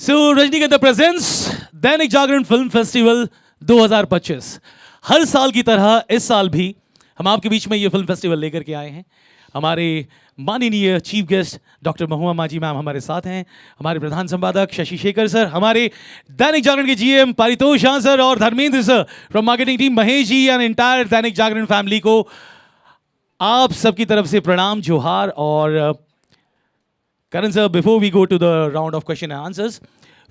सो रजनीगंधा presents Dainik Jagran film festival 2025। हर साल की तरह इस साल भी हम आपके बीच में ये फिल्म फेस्टिवल लेकर के आए हैं। हमारे माननीय चीफ गेस्ट डॉक्टर महुआ मांझी मैम हमारे साथ हैं, हमारे प्रधान संपादक शशि शेखर सर, हमारे दैनिक जागरण के जीएम पारितोष हाँ सर और Dharmendra sir from marketing team Mahesh ji and entire Dainik Jagran family को आप सबकी तरफ से प्रणाम, जोहार। और Karan sir, before we go to the round of question and answers,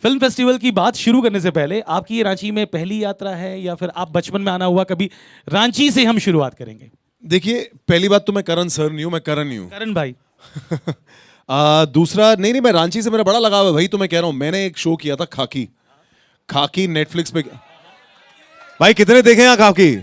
film festival की बात शुरू करने से पहले आपकी ये रांची में पहली यात्रा है या फिर आप बचपन में आना हुआ कभी? रांची से हम शुरुआत करेंगे। देखिए, पहली बात तो मैं करण सर नहीं हूँ, मैं करण ही हूँ। करण भाई। दूसरा, नहीं, मैं रांची से मेरा बड़ा लगाव है भाई। तो मैं कह रहा हूँ, मैंने एक शो किया था खाकी नेटफ्लिक्स पे। भाई कितने देखे हैं खाकी?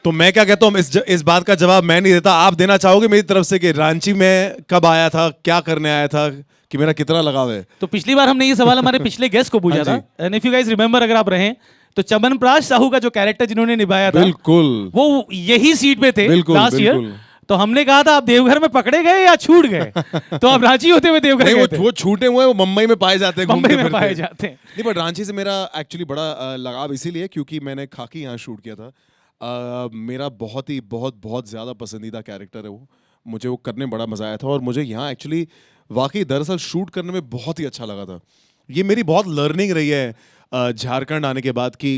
तो मैं क्या कहता हूँ, इस बात का जवाब मैं नहीं देता, आप देना चाहोगे मेरी तरफ से कि रांची में कब आया था, क्या करने आया था, कि मेरा कितना लगाव है? तो पिछली बार हमने ये सवाल हमारे पिछले गेस्ट को पूछा था, and if you guys remember, अगर आप रहे तो चमनप्राश साहू का जो कैरेक्टर जिन्होंने निभाया था, बिल्कुल वो यही सीट पे थे लास्ट ईयर। तो हमने कहा था आप देवघर में पकड़े गए या छूट गए? तो आप रांची होते हुए देवघर गए थे। वो छूटे हुए वो मुंबई में पाए जाते हैं, मुंबई में पाए जाते हैं। नहीं, बट रांची से मेरा एक्चुअली बड़ा लगाव इसीलिए क्योंकि मैंने खाकी यहाँ शूट किया था। मेरा बहुत ज़्यादा पसंदीदा कैरेक्टर है वो। मुझे वो करने में बड़ा मज़ा आया था और मुझे यहाँ एक्चुअली वाकई दरअसल शूट करने में बहुत ही अच्छा लगा था। ये मेरी बहुत लर्निंग रही है झारखंड आने के बाद कि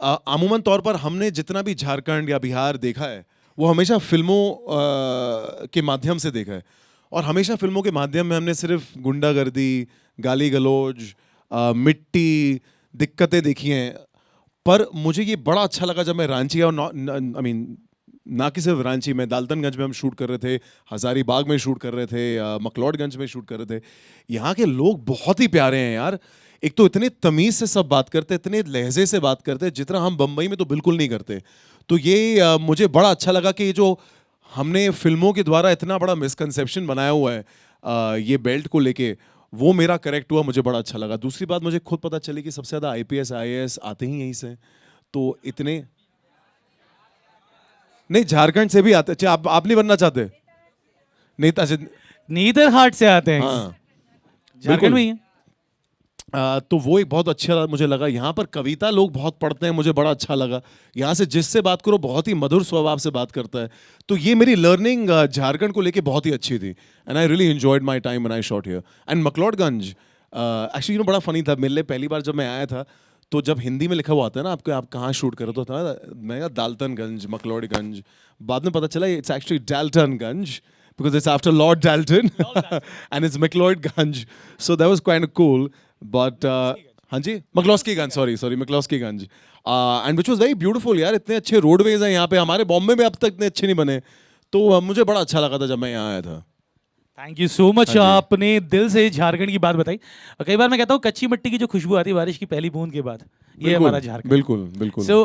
अमूमन तौर पर हमने जितना भी झारखंड या बिहार देखा है वो हमेशा फिल्मों के माध्यम से देखा है, और हमेशा फिल्मों के माध्यम में हमने सिर्फ गुंडागर्दी, गाली गलौज, मिट्टी, दिक्कतें देखी हैं। पर मुझे ये बड़ा अच्छा लगा जब मैं रांची और ना कि सिर्फ रांची में, दाल्टनगंज में हम शूट कर रहे थे, हजारीबाग में शूट कर रहे थे, मकलौडगंज में शूट कर रहे थे। यहाँ के लोग बहुत ही प्यारे हैं यार। एक तो इतने तमीज से सब बात करते, इतने लहजे से बात करते, जितना हम बम्बई में तो बिल्कुल नहीं करते। तो ये मुझे बड़ा अच्छा लगा कि जो हमने फिल्मों के द्वारा इतना बड़ा मिसकंसेप्शन बनाया हुआ है ये बेल्ट को लेके, वो मेरा करेक्ट हुआ, मुझे बड़ा अच्छा लगा। दूसरी बात, मुझे खुद पता चली कि सबसे ज़्यादा आईपीएस आईएएस आते ही यहीं से। तो इतने नहीं, झारखंड से भी आते। अच्छा, आप नहीं बनना चाहते? नीदर हार्ट से आते हैं। हाँ, झारखंड में ही है। तो वो एक बहुत अच्छा मुझे लगा। यहाँ पर कविता लोग बहुत पढ़ते हैं, मुझे बड़ा अच्छा लगा। यहाँ से जिससे बात करो बहुत ही मधुर स्वभाव से बात करता है। तो ये मेरी लर्निंग झारखंड को लेके बहुत ही अच्छी थी, and I really enjoyed my time when I shot here. And McLeodganj actually बड़ा फनी था मेरे लिए। पहली बार जब मैं आया था तो जब हिंदी में लिखा हुआ आता है ना आपको, आप कहाँ शूट करो, तो था मैं कहा दाल्टनगंज, मकलौडगंज। बाद में पता चला it's actually Daltonganj because it's after Lord Dalton and it's McLeodganj, so that was kind of cool. But हाँ जी, McCloskeyganj, sorry McCloskeyganj, and which was very beautiful यार। इतने अच्छे रोडवेज हैं यहाँ पे, हमारे बॉम्बे में अब तक इतने अच्छे नहीं बने। तो मुझे बड़ा अच्छा लगा था जब मैं यहाँ आया था। थैंक यू सो मच, आपने दिल से झारखंड की बात बताई। कई बार मैं कहता हूँ कच्ची मिट्टी की जो खुशबू आती है बारिश की पहली बूंद के बाद, ये हमारा झारखंड। बिल्कुल। सो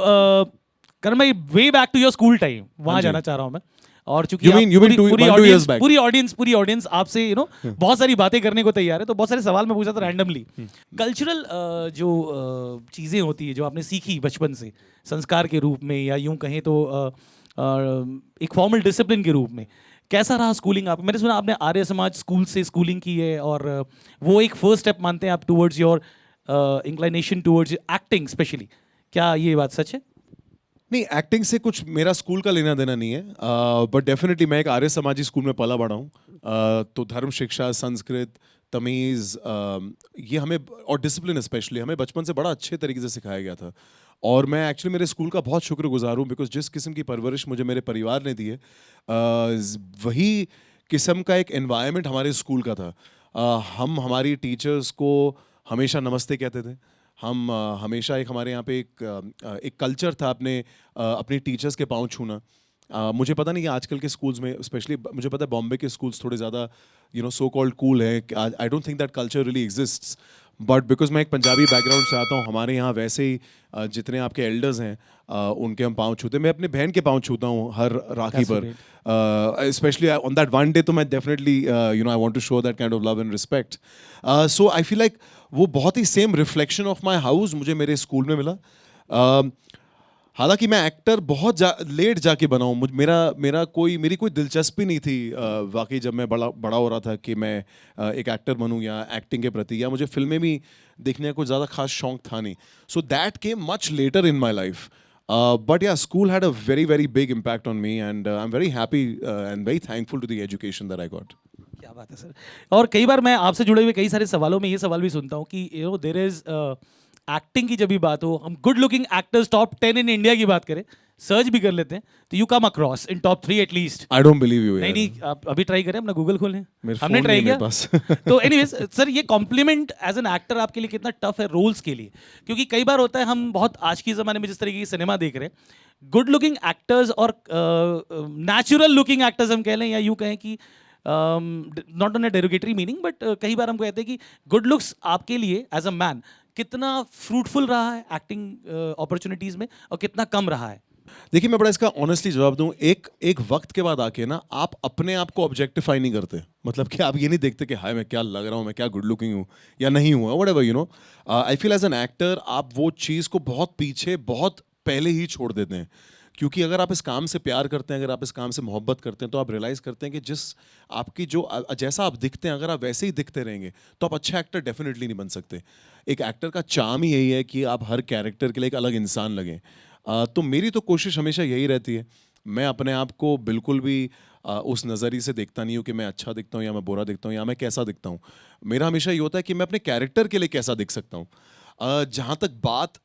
करण भाई, way back to your school time, वहाँ जाना चाह रहा हूँ मैं। और चूंकि पूरी ऑडियंस आपसे बहुत सारी बातें करने को तैयार है, तो बहुत सारे सवाल मैं पूछा था रैंडमली। कल्चरल जो चीज़ें होती है जो आपने सीखी बचपन से संस्कार के रूप में, या यूं कहें तो एक फॉर्मल डिसिप्लिन के रूप में, कैसा रहा स्कूलिंग आप? मैंने सुना आपने आर्य समाज स्कूल से स्कूलिंग की है, और वो एक फर्स्ट स्टेप मानते हैं आप towards your inclination towards acting specially. क्या ये बात सच है? नहीं, एक्टिंग से कुछ मेरा स्कूल का लेना देना नहीं है, बट डेफिनेटली मैं एक आर्य समाजी स्कूल में पला बड़ा हूँ। तो धर्म शिक्षा, संस्कृत, तमीज़, ये हमें, और डिसिप्लिन स्पेशली हमें बचपन से बड़ा अच्छे तरीके से सिखाया गया था। और मैं एक्चुअली मेरे स्कूल का बहुत शुक्रगुजार हूँ, बिकॉज जिस किस्म की परवरिश मुझे मेरे परिवार ने दी है, वही किस्म का एक एनवायरनमेंट हमारे स्कूल का था। हम हमारी टीचर्स को हमेशा नमस्ते कहते थे। हम हमेशा हमारे यहाँ पे एक कल्चर था अपने टीचर्स के पाँव छूना। मुझे पता नहीं कि आजकल के स्कूल्स में, स्पेशली मुझे पता है बॉम्बे के स्कूल्स थोड़े ज़्यादा सो कॉल्ड कूल है। I don't think that culture really exists, but because मैं एक पंजाबी बैकग्राउंड से आता हूँ, हमारे यहाँ वैसे ही जितने आपके एल्डर्स हैं उनके हम पाँव छूते हैं। मैं अपने बहन के पाँव छूता हूँ हर राखी पर, specially on that one day. तो मैं definitely I want to show that kind of love and respect. So I feel like वो बहुत ही same reflection of my house मुझे मेरे स्कूल में मिला। हालांकि मैं एक्टर बहुत लेट जाके बना हूँ। मेरी कोई दिलचस्पी नहीं थी वाकई जब मैं बड़ा हो रहा था कि मैं एक एक्टर बनूं या एक्टिंग के प्रति, या मुझे फिल्में भी देखने का कोई ज़्यादा खास शौक था नहीं। So that came much later in my life. But yeah, school had a very, very big impact on me, and I'm very happy and very thankful to the education that I got. क्या बात है sir. और कई बार मैं आपसे जुड़े हुए कई सारे सवालों में ये सवाल भी सुनता हूँ कि देयर इज एक्टिंग की जब भी बात हो, हम good looking actors top 10 in India की बात करें, सर्च भी कर लेते हैं तो you come across in top 3 at least. I don't believe you. नहीं यार। नहीं, आप अभी ट्राई करें, अपना गूगल खोलें। मेरे हमने phone ट्राई नहीं है किया मेरे पास। तो एनीवेज सर, ये कॉम्प्लीमेंट एज एन एक्टर आपके लिए कितना टफ है रोल्स के लिए? क्योंकि कई बार होता है हम बहुत आज के ज़माने में जिस तरीके की सिनेमा देख रहे हैं, गुड लुकिंग एक्टर्स और नेचुरल लुकिंग एक्टर्स हम कह लें, या यूँ कहें कि not on a derogatory meaning, but कई बार हम कहते हैं कि गुड लुक्स आपके लिए एज अ मैन कितना फ्रूटफुल रहा है एक्टिंग अपॉर्चुनिटीज़ में और कितना कम रहा है? देखिए, मैं बड़ा इसका ऑनेस्टली जवाब दूं, एक वक्त के बाद आके ना आप अपने आप को ऑब्जेक्टिफाई नहीं करते। मतलब कि आप ये नहीं देखते कि हाय मैं क्या लग रहा हूँ, मैं क्या गुड लुकिंग हूँ या नहीं हूँ, whatever you know. I feel as an actor आप वो चीज़ को बहुत पीछे, बहुत पहले ही छोड़ देते हैं। क्योंकि अगर आप इस काम से प्यार करते हैं, अगर आप इस काम से मोहब्बत करते हैं, तो आप रियलाइज़ करते हैं कि जिस आपकी जो जैसा आप दिखते हैं, अगर आप वैसे ही दिखते रहेंगे तो आप अच्छा एक्टर डेफिनेटली नहीं बन सकते। एक एक्टर का चार्म ही यही है कि आप हर कैरेक्टर के लिए एक अलग इंसान लगें। तो मेरी तो कोशिश हमेशा यही रहती है, मैं अपने आप को बिल्कुल भी उस नज़रिए से देखता नहीं हूँ कि मैं अच्छा दिखता हूँ या मैं बुरा दिखता हूँ या मैं कैसा दिखता हूँ। मेरा हमेशा ये होता है कि मैं अपने कैरेक्टर के लिए कैसा दिख सकता हूँ। जहाँ तक बात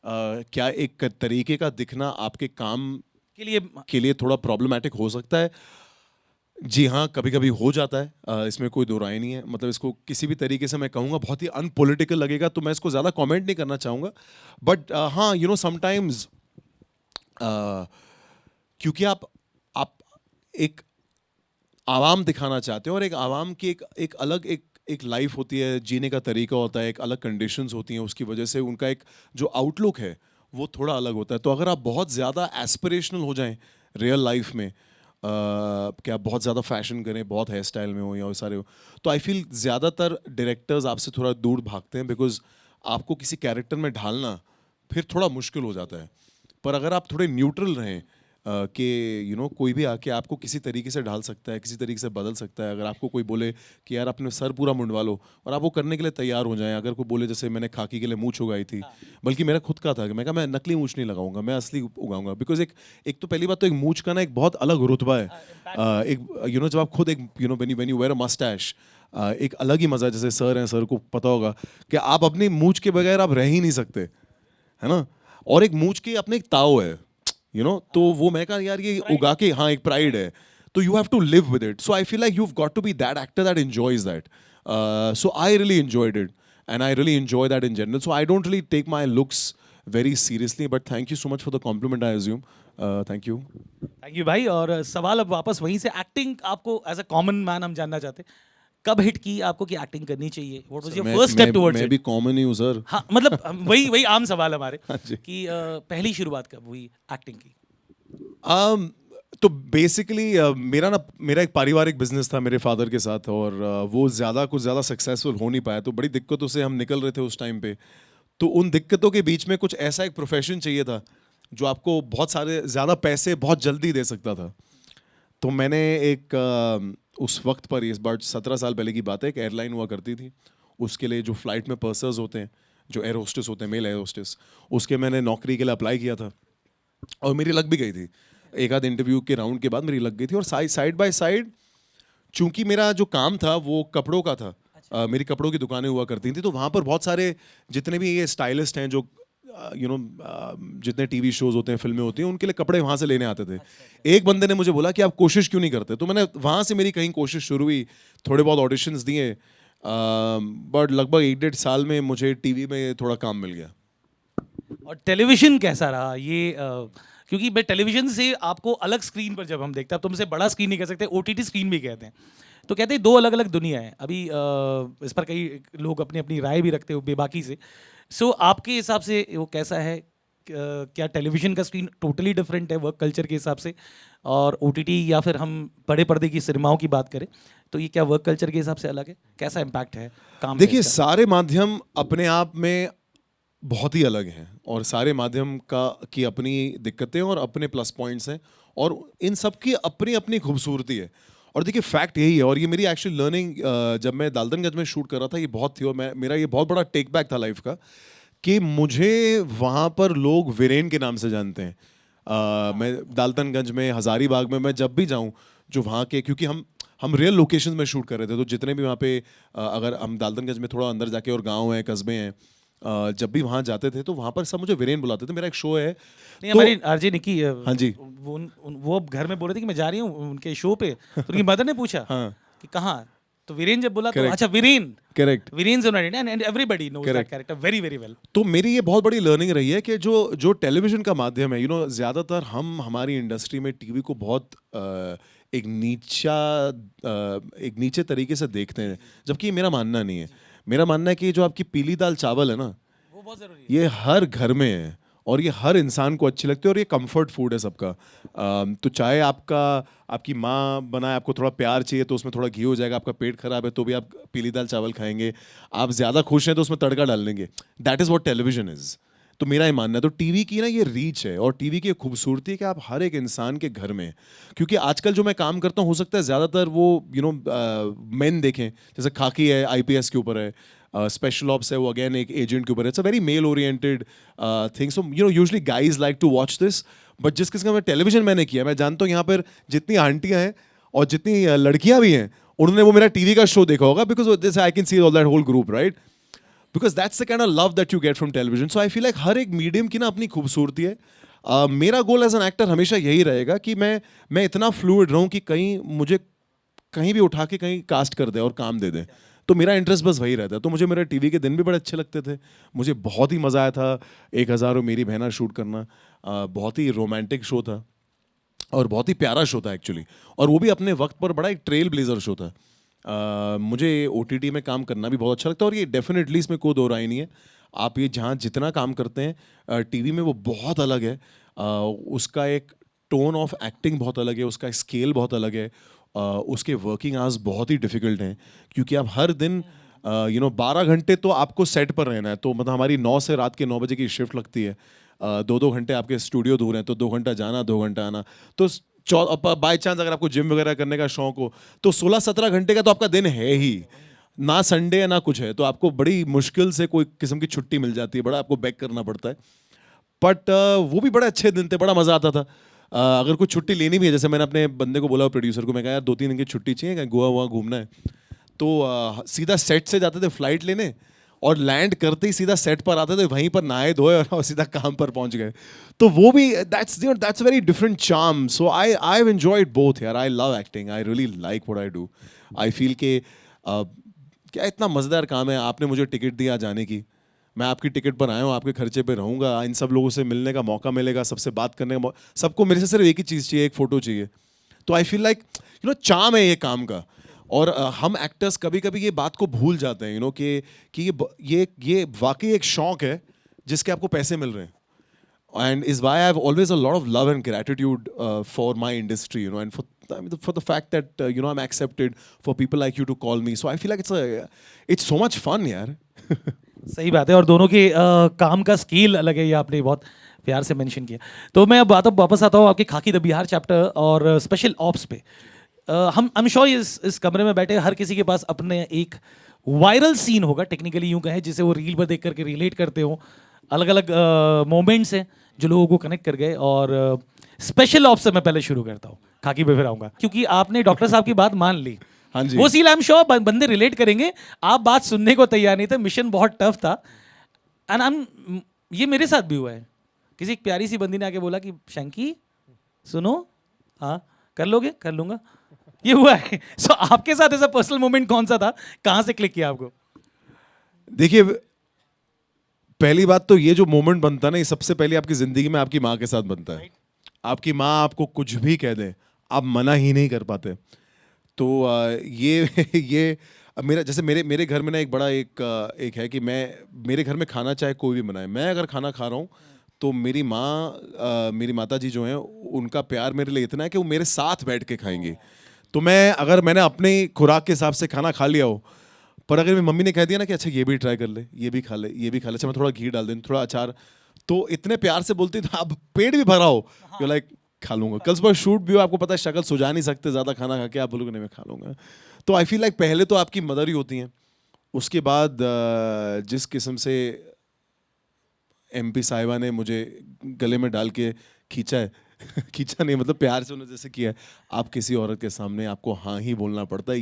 क्या एक तरीके का दिखना आपके काम के लिए थोड़ा प्रॉब्लमैटिक हो सकता है, जी हाँ, कभी कभी हो जाता है। इसमें कोई दो राय नहीं है। मतलब इसको किसी भी तरीके से मैं कहूँगा बहुत ही अनपॉलिटिकल लगेगा तो मैं इसको ज़्यादा कमेंट नहीं करना चाहूँगा। बट हाँ, यू नो समटाइम्स क्योंकि आप एक आवाम दिखाना चाहते हो, और एक आवाम की एक अलग एक लाइफ होती है, जीने का तरीका होता है, एक अलग कंडीशंस होती हैं, उसकी वजह से उनका एक जो आउटलुक है वो थोड़ा अलग होता है। तो अगर आप बहुत ज़्यादा एस्पिरेशनल हो जाएं रियल लाइफ में, कि आप बहुत ज़्यादा फैशन करें, बहुत हेयर स्टाइल में हो या सारे हो, तो आई फील ज़्यादातर डायरेक्टर्स आपसे थोड़ा दूर भागते हैं, बिकॉज आपको किसी कैरेक्टर में ढालना फिर थोड़ा मुश्किल हो जाता है। पर अगर आप थोड़े न्यूट्रल रहें कि यू नो कोई भी आके आपको किसी तरीके से ढाल सकता है, किसी तरीके से बदल सकता है। अगर आपको कोई बोले कि यार अपने सर पूरा मुंडवा लो, और आप वो करने के लिए तैयार हो जाएं। अगर कोई बोले जैसे मैंने खाकी के लिए मूंछ उगाई थी, बल्कि मेरा खुद का था कि मैं कहा मैं नकली मूंछ नहीं लगाऊंगा, मैं असली उगाऊंगा। बिकॉज एक तो पहली बात तो एक मूंछ का ना एक बहुत अलग रुतबा है। एक यू नो जब आप खुद एक you know when you wear a moustache, एक अलग ही मज़ा है। जैसे सर हैं, सर को पता होगा कि आप अपनी मूंछ के बगैर आप रह ही नहीं सकते, है ना। और एक मूंछ की अपने एक ताव है, यू नो। तो वो मैं कहा यार ये उगा के, हाँ एक प्राइड है, तो you have to live with it. So I feel like you have got to be that actor that enjoys that. So I really enjoyed it and I really enjoy that in general. So I don't really take my looks very seriously, but thank you so much for the compliment, I assume. Thank you. Thank you भाई। और सवाल अब वापस वहीं से, acting आपको as a common man हम जानना चाहते हैं, कब हिट की आपको कि एक्टिंग करनी चाहिए? What was your first step towards मैं इट? भी कॉमन ही हूँ सर। हाँ, मतलब वही आम सवाल हमारे हाँ जी। कि पहली शुरुआत कब हुई एक्टिंग की? तो बेसिकली मेरा एक पारिवारिक बिजनेस था मेरे फादर के साथ, और वो कुछ ज़्यादा सक्सेसफुल हो नहीं पाया। तो बड़ी दिक्कतों से हम निकल रहे थे उस टाइम पे। तो उन दिक्कतों के बीच में कुछ ऐसा एक प्रोफेशन चाहिए था जो आपको बहुत सारे ज़्यादा पैसे बहुत जल्दी दे सकता था। तो मैंने उस वक्त पर, इस बार 17 साल पहले की बात है, एक एयरलाइन हुआ करती थी, उसके लिए जो फ्लाइट में पर्सर्स होते हैं, जो एयर होस्टेस होते हैं, मेल एयर होस्टेस, उसके मैंने नौकरी के लिए अप्लाई किया था और मेरी लग भी गई थी। एक आध इंटरव्यू के राउंड के बाद मेरी लग गई थी। और साइड बाय साइड चूंकि मेरा जो काम था वो कपड़ों का था, मेरी कपड़ों की दुकानें हुआ करती थी, तो वहाँ पर बहुत सारे जितने भी ये स्टाइलिस्ट हैं जो यू नो जितने टीवी शोज होते हैं, फिल्में होती हैं, उनके लिए कपड़े वहाँ से लेने आते थे। एक बंदे ने मुझे बोला कि आप कोशिश क्यों नहीं करते? तो मैंने वहाँ से मेरी कहीं कोशिश शुरू हुई, थोड़े बहुत ऑडिशंस दिए, बट लगभग 1-1.5 साल में मुझे टीवी में थोड़ा काम मिल गया। और टेलीविजन कैसा रहा ये? क्योंकि मैं टेलीविजन से आपको अलग स्क्रीन पर जब हम देखते हैं, अब तो हमसे बड़ा स्क्रीन नहीं कह सकते, ओटीटी स्क्रीन भी कहते हैं, तो कहते हैं दो अलग अलग दुनिया है। अभी इस पर कई लोग अपनी अपनी राय भी रखते हो बेबाकी से। सो आपके हिसाब से वो कैसा है? क्या टेलीविजन का स्क्रीन टोटली डिफरेंट है वर्क कल्चर के हिसाब से, और ओटीटी या फिर हम बड़े पर्दे की सिनेमाओं की बात करें तो ये क्या वर्क कल्चर के हिसाब से अलग है? कैसा इम्पैक्ट है काम? देखिए, सारे माध्यम अपने आप में बहुत ही अलग हैं और सारे माध्यम का की अपनी दिक्कतें और अपने प्लस पॉइंट्स हैं और इन सब की अपनी अपनी खूबसूरती है। और देखिए फैक्ट यही है और ये मेरी एक्चुअली लर्निंग जब मैं डाल्टनगंज में शूट कर रहा था ये बहुत थी और मेरा ये बहुत बड़ा टेक बैक था लाइफ का कि मुझे वहाँ पर लोग वीरेन के नाम से जानते हैं। मैं डाल्टनगंज में हज़ारीबाग में मैं जब भी जाऊँ जो वहाँ के क्योंकि हम रियल लोकेशंस में शूट कर रहे थे तो जितने भी वहाँ पे अगर हम डाल्टनगंज में थोड़ा अंदर जाके और गांव हैं कस्बे हैं जब भी वहाँ जाते थे तो वहाँ पर सब मुझे वीरेन बुलाते थे। मेरा एक शो है नहीं हमारी आरजे निकी हाँ जी वो घर में बोल रहे थे कि मैं जा रही हूँ उनके शो पे तो उनकी मदर ने पूछा हाँ कि कहाँ तो वीरेन जब बोला तो Correct. अच्छा Viren correct Viren and everybody knows that Correct. Character very very well. तो मेरी ये बहुत बड़ी लर्निंग रही है कि जो टेलीविजन का माध्यम है ज़्यादातर हम हमारी इंडस्ट्री में टीवी को बहुत एक नीचे तरीके से देखते हैं जबकि ये मेरा मानना नहीं है। मेरा मानना है कि जो आपकी पीली दाल चावल है ना वो बहुत जरूरी है। ये हर घर में है और ये हर इंसान को अच्छी लगती है और ये कंफर्ट फूड है सबका। तो चाहे आपकी माँ बनाए आपको थोड़ा प्यार चाहिए तो उसमें थोड़ा घी हो जाएगा, आपका पेट खराब है तो भी आप पीली दाल चावल खाएंगे, आप ज़्यादा खुश हैं तो उसमें तड़का डाल लेंगे। That is what television is. तो मेरा ये मानना है तो टीवी की ना ये रीच है और टीवी की खूबसूरती है कि आप हर एक इंसान के घर में क्योंकि आजकल जो मैं काम करता हूँ हो सकता है ज़्यादातर वो मेन देखें जैसे खाकी है आईपीएस के ऊपर है, स्पेशल ऑप्स है वो अगेन एक एजेंट के ऊपर, it's a very male oriented thing. So usually guys like to watch this but जिस किसी का मैं टेलीविजन मैंने किया मैं जानता हूँ यहाँ पर जितनी आंटियाँ हैं और जितनी लड़कियाँ भी हैं उन्होंने वो मेरा टीवी का शो देखा होगा because this I can see all that whole group right because that's the kind of love that you get from television. So I feel like हर एक मीडियम की ना अपनी खूबसूरती है। मेरा गोल एज एन एक्टर हमेशा यही रहेगा कि मैं इतना फ्लूइड रहूं कि कहीं मुझे कहीं भी उठा के कहीं कास्ट कर दे और काम दे दे तो मेरा इंटरेस्ट बस वही रहता है। तो मुझे मेरे टीवी के दिन भी बड़े अच्छे लगते थे, मुझे बहुत ही मज़ा आया था 1000 और मेरी बहना शूट करना। बहुत ही रोमांटिक शो था और बहुत ही प्यारा शो था एक्चुअली और वो भी अपने वक्त पर बड़ा एक ट्रेल ब्लेजर शो था। मुझे OTT में काम करना भी बहुत अच्छा लगता है और ये डेफिनेटली इसमें कोई दो राय नहीं है। आप ये जहाँ जितना काम करते हैं टीवी में वो बहुत अलग है। उसका एक टोन ऑफ एक्टिंग बहुत अलग है, उसका स्केल बहुत अलग है, उसके वर्किंग आवर्स बहुत ही डिफिकल्ट हैं क्योंकि आप हर दिन 12 घंटे तो आपको सेट पर रहना है। तो मतलब हमारी 9 से रात के 9 बजे की शिफ्ट लगती है, 2-2 घंटे आपके स्टूडियो दूर हैं तो 2 घंटा जाना 2 घंटा आना। तो बाई चांस अगर आपको जिम वगैरह करने का शौक हो तो 16-17 घंटे का तो आपका दिन है ही, ना संडे है ना कुछ है, तो आपको बड़ी मुश्किल से कोई किस्म की छुट्टी मिल जाती है, बड़ा आपको बैक करना पड़ता है। बट वो भी बड़े अच्छे दिन थे, बड़ा मज़ा आता था। अगर कुछ छुट्टी लेनी भी है जैसे मैंने अपने बंदे को बोला प्रोड्यूसर को, मैं कहा यार 2-3 दिन की छुट्टी चाहिए, कहीं गोवा वहाँ घूमना है, तो सीधा सेट से जाते थे फ्लाइट लेने और लैंड करते ही सीधा सेट पर आते थे, वहीं पर नहाए धोए और सीधा काम पर पहुंच गए। तो वो भी that's very different charm. So I have enjoyed both यार। I love acting, I really like what I do. I feel के क्या इतना मज़ेदार काम है। आपने मुझे टिकट दिया जाने की, मैं आपकी टिकट पर आया हूँ, आपके खर्चे पे रहूँगा, इन सब लोगों से मिलने का मौका मिलेगा, सबसे बात करने का सबको मेरे से सिर्फ एक ही चीज़ चाहिए, एक फ़ोटो चाहिए। तो आई फील लाइक चार्म है ये काम का। और हम एक्टर्स कभी कभी ये बात को भूल जाते हैं कि ये वाकई एक शौक है जिसके आपको पैसे मिल रहे हैं। And is why I have always a lot of love and gratitude for my industry, and for the fact that I'm accepted, for people like you to call me. So I feel like it's so much fun, यार। सही बात है और दोनों के काम का scale अलग है, ये आपने बहुत प्यार से मेंशन किया। तो मैं अब वापस आता हूँ आपके खाकी द बिहार चैप्टर और स्पेशल ऑप्स पे। हम आई एम श्योर इस कमरे में बैठे हर किसी के पास अपने एक वायरल सीन होगा, टेक्निकली यूँ कहें, जिसे वो रील पर देख करके रिलेट करते हो। अलग अलग मोमेंट्स हैं जो लोगों को कनेक्ट कर गए। और स्पेशल ऑप्स से मैं पहले शुरू करता हूँ, खाकी पे फिर आऊँगा, क्योंकि आपने डॉक्टर साहब की बात मान ली। हाँ जी। वो सीन आई एम श्योर बंदे रिलेट करेंगे। आप बात सुनने को तैयार नहीं थे, मिशन बहुत टफ था। एंड ये मेरे साथ भी हुआ है। किसी एक प्यारी सी बंदी ने आके बोला कि शंकी सुनो, हाँ कर लोगे, कर लूँगा, ये हुआ है। सो आपके साथ ऐसा पर्सनल मोमेंट कौन सा था, कहाँ से क्लिक किया आपको? देखिए, पहली बात तो ये जो मोमेंट बनता है ना, ये सबसे पहले आपकी जिंदगी में आपकी माँ के साथ बनता है। आपकी माँ आपको कुछ भी कह दे, आप मना ही नहीं कर पाते। तो ये मेरा जैसे मेरे घर में ना एक बड़ा एक है कि मेरे घर में खाना चाहे कोई भी बनाए, मैं अगर खाना खा रहा हूँ तो मेरी मेरी माता जी जो हैं उनका प्यार मेरे लिए इतना है कि वो मेरे साथ बैठ के खाएंगी। तो मैंने अपने खुराक के हिसाब से खाना खा लिया हो पर अगर मेरी मम्मी ने कह दिया ना कि अच्छा ये भी ट्राई कर ले, ये भी खा ले, ये भी खा ले, अच्छा मैं थोड़ा घी डाल दूँ, थोड़ा अचार, तो इतने प्यार से बोलती थी आप पेट भी भरा हो, यू लाइक खा लूंगा। कल सुबह शूट भी हो, आपको पता है शक्ल सुझा नहीं सकते ज़्यादा खाना खा के, आप बोलोगे नहीं मैं खा लूंगा। तो आई फील लाइक पहले तो आपकी मदर ही होती हैं, उसके बाद जिस किस्म से MP साहिबा ने मुझे गले में डाल के खींचा है खींचा नहीं मतलब प्यार से उन्होंने जैसे किया है, आप किसी औरत के सामने आपको हाँ ही बोलना पड़ता है।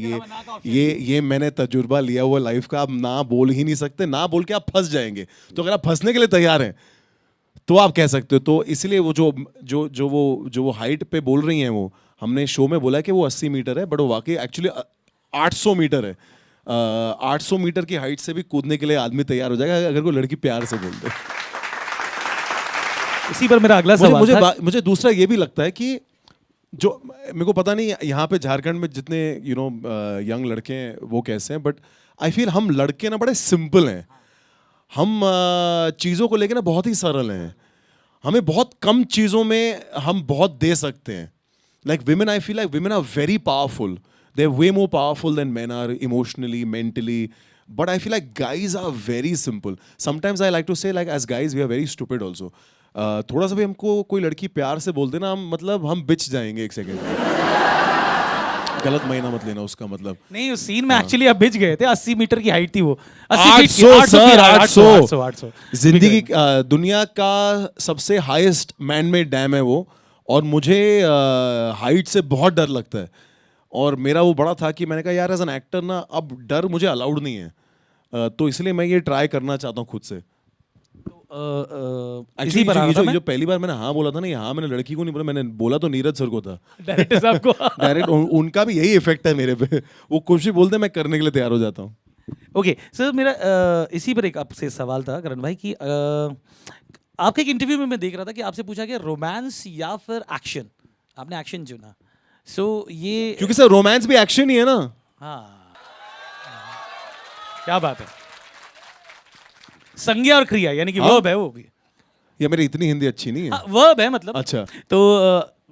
ये मैंने तजुर्बा लिया हुआ लाइफ का, आप ना बोल ही नहीं सकते, ना बोल के आप फंस जाएंगे। तो अगर आप फंसने के लिए तैयार हैं तो आप कह सकते हो। तो इसलिए वो जो हाइट पे बोल रही हैं, वो हमने शो में बोला कि वो 80 मीटर है, बट वो वाकई एक्चुअली 800 मीटर है। 800 मीटर की हाइट से भी कूदने के लिए आदमी तैयार हो जाएगा अगर कोई लड़की प्यार से बोल दे। इसी पर मेरा अगला सवाल था। मुझे दूसरा ये भी लगता है कि जो मेरे को पता नहीं यहाँ पे झारखंड में जितने यंग लड़के हैं वो कैसे हैं, बट आई फील हम लड़के ना बड़े सिंपल हैं। हम चीज़ों को लेकर ना बहुत ही सरल हैं। हमें बहुत कम चीज़ों में हम बहुत दे सकते हैं। Like women, I feel like women are very powerful, they are way more powerful than men are emotionally, mentally, but I feel like guys are very simple. Sometimes I like to say like as guys we are very stupid also. थोड़ा सा भी हमको कोई लड़की प्यार से बोल देना, हम मतलब हम बिच जाएंगे एक सेकेंड। गलत महीना मत लेना उसका मतलब। नहीं, उस सीन में एक्चुअली आप भिज गए थे। 80 मीटर की हाइट थी वो। 800 सर, 800 जिंदगी दुनिया का सबसे हाईएस्ट मैन मेड डैम है वो, और मुझे हाइट से बहुत डर लगता है। और मेरा वो बड़ा था कि मैंने कहा यार एज एन एक्टर ना अब डर मुझे अलाउड नहीं है, तो इसलिए मैं ये ट्राई करना चाहता हूँ खुद से। इसी पर आ रहा था मैं। जो पहली बार मैंने हाँ बोला था ना, ये हाँ मैंने लड़की को नहीं बोला, मैंने बोला तो नीरज सर को था। डायरेक्टर साहब को। डायरेक्ट उनका भी यही इफेक्ट है मेरे पे, वो कुछ भी बोलते मैं करने के लिए तैयार हो जाता हूँ। ओके सर, मेरा इसी पर एक आपसे सवाल था करण भाई कि आपके एक इंटरव्यू में मैं देख रहा था कि आपसे पूछा गया रोमांस या फिर एक्शन, आपने एक्शन चुना। सो ये क्योंकि सर रोमांस भी एक्शन ही है ना। हाँ, क्या बात है। संज्ञा और क्रिया यानी कि वर्ब है वो भी। या मेरी इतनी हिंदी अच्छी नहीं है। वर्ब है मतलब। अच्छा, तो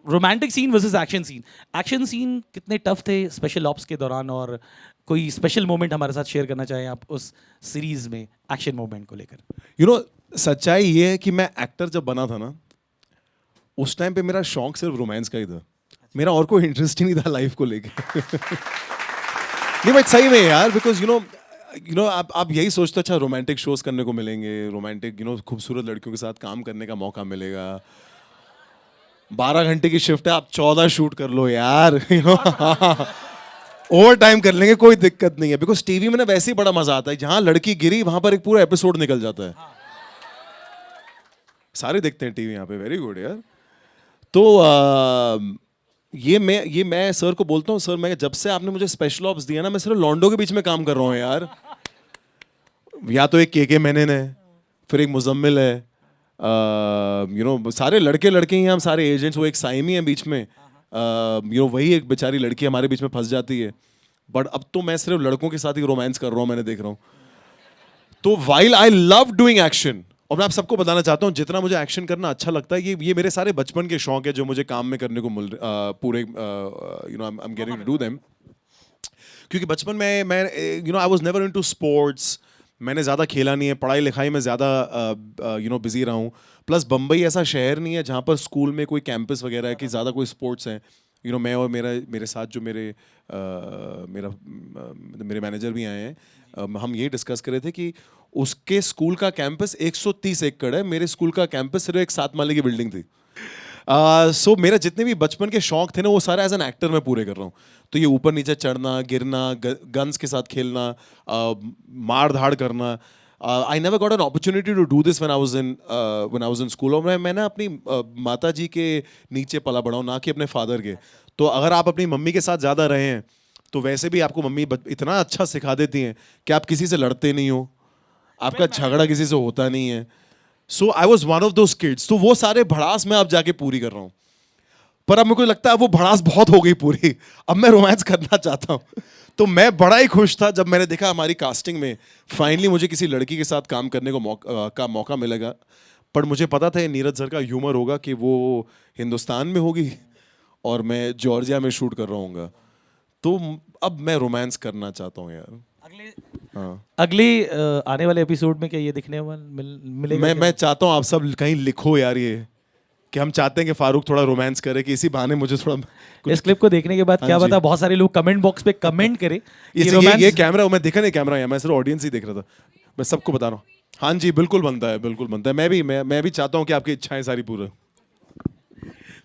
romantic scene versus action scene, action scene कितने टफ थे स्पेशल ऑप्स के दौरान, और कोई स्पेशल मोमेंट हमारे साथ शेयर करना चाहें आप उस सीरीज में एक्शन मोमेंट को लेकर? सच्चाई ये है कि मैं एक्टर जब बना था ना, उस टाइम पे मेरा शौक सिर्फ रोमांस का ही था। मेरा और कोई इंटरेस्ट ही नहीं था लाइफ को लेके। नहीं बट सही में यार, बिकॉज आप यही सोचते हो अच्छा रोमांटिक शोज करने को मिलेंगे, रोमांटिक खूबसूरत लड़कियों के साथ काम करने का मौका मिलेगा। 12 घंटे की शिफ्ट है, आप 14 शूट कर लो यार। ओवर टाइम कर लेंगे, कोई दिक्कत नहीं है। बिकॉज टीवी में ना वैसे ही बड़ा मजा आता है, जहां लड़की गिरी वहां पर एक पूरा एपिसोड निकल जाता है। सारे देखते हैं टीवी यहाँ पे, वेरी गुड यार। तो ये मैं सर को बोलता हूँ, सर मैं जब से आपने मुझे स्पेशल ऑप्स दिया ना, मैं सिर्फ लॉन्डो के बीच में काम कर रहा हूँ यार। या तो एक के मेनन है, फिर एक मुजम्मिल है, सारे लड़के ही हैं, हम सारे एजेंट्स। वो एक साइमी है बीच में, वही एक बेचारी लड़की हमारे बीच में फंस जाती है। बट अब तो मैं सिर्फ लड़कों के साथ ही रोमांस कर रहा हूँ, मैंने देख रहा हूँ। तो while I love doing action, और मैं आप सबको बताना चाहता हूँ जितना मुझे एक्शन करना अच्छा लगता है, ये मेरे सारे बचपन के शौक है जो मुझे काम में करने को मिल पूरे I am getting to do them. क्योंकि बचपन में मैं I was never into sports, मैंने ज़्यादा खेला नहीं है, पढ़ाई लिखाई में ज़्यादा बिजी रहा हूँ। प्लस बम्बई ऐसा शहर नहीं है जहाँ पर स्कूल में कोई कैंपस वगैरह है कि ज़्यादा कोई स्पोर्ट्स हैं। मैं और मेरे साथ जो मेरे मैनेजर भी आए हैं, हम ये डिस्कस कर रहे थे कि उसके स्कूल का कैंपस 130 एकड़ है, मेरे स्कूल का कैंपस सिर्फ एक 7 माले की बिल्डिंग थी। सो मेरा जितने भी बचपन के शौक थे ना, वो सारा एज एन एक्टर मैं पूरे कर रहा हूँ। तो ये ऊपर नीचे चढ़ना, गिरना, गन्स के साथ खेलना, मार धाड़ करना, I never got an opportunity to do this when I was in school. और मैं ना अपनी माता जी के नीचे पला बड़ा हूँ, ना कि अपने फादर के। तो अगर आप अपनी मम्मी के साथ ज़्यादा रहे हैं तो वैसे भी आपको मम्मी इतना अच्छा सिखा देती हैं कि आप किसी से लड़ते नहीं हो, आपका झगड़ा किसी से होता नहीं है। So I was one of those kids. तो वो सारे भड़ास मैं अब जाके पूरी कर रहा हूँ, पर अब मेरे को लगता है वो भड़ास बहुत हो गई पूरी, अब मैं रोमांस करना चाहता हूँ। तो मैं बड़ा ही खुश था जब मैंने देखा हमारी कास्टिंग में फाइनली मुझे किसी लड़की के साथ काम करने का मौका मिलेगा। पर मुझे पता था ये नीरज सर का ह्यूमर होगा कि वो हिंदुस्तान में होगी और मैं जॉर्जिया में शूट कर रहा हूँ। तो अब मैं रोमांस करना चाहता हूँ यार। हाँ अगले आने वाले एपिसोड में क्या ये दिखने मिलेगा? मैं चाहता हूँ आप सब कहीं लिखो यार ये कि हम चाहते हैं कि फारूक थोड़ा रोमांस करे, कि इसी बहाने मुझे थोड़ा कुछ इस क्लिप को देखने के बाद हाँ क्या जी। पता बहुत सारे लोग कमेंट बॉक्स पे कमेंट करें कि ये रोमांस कैमरा, मैं देखा नहीं कैमरा, मैं सिर्फ ऑडियंस ही देख रहा था, मैं सबको बता रहा हूँ। हाँ जी बिल्कुल बनता है, बिल्कुल बनता है। मैं भी चाहता हूँ कि आपकी इच्छाएं सारी पूरी।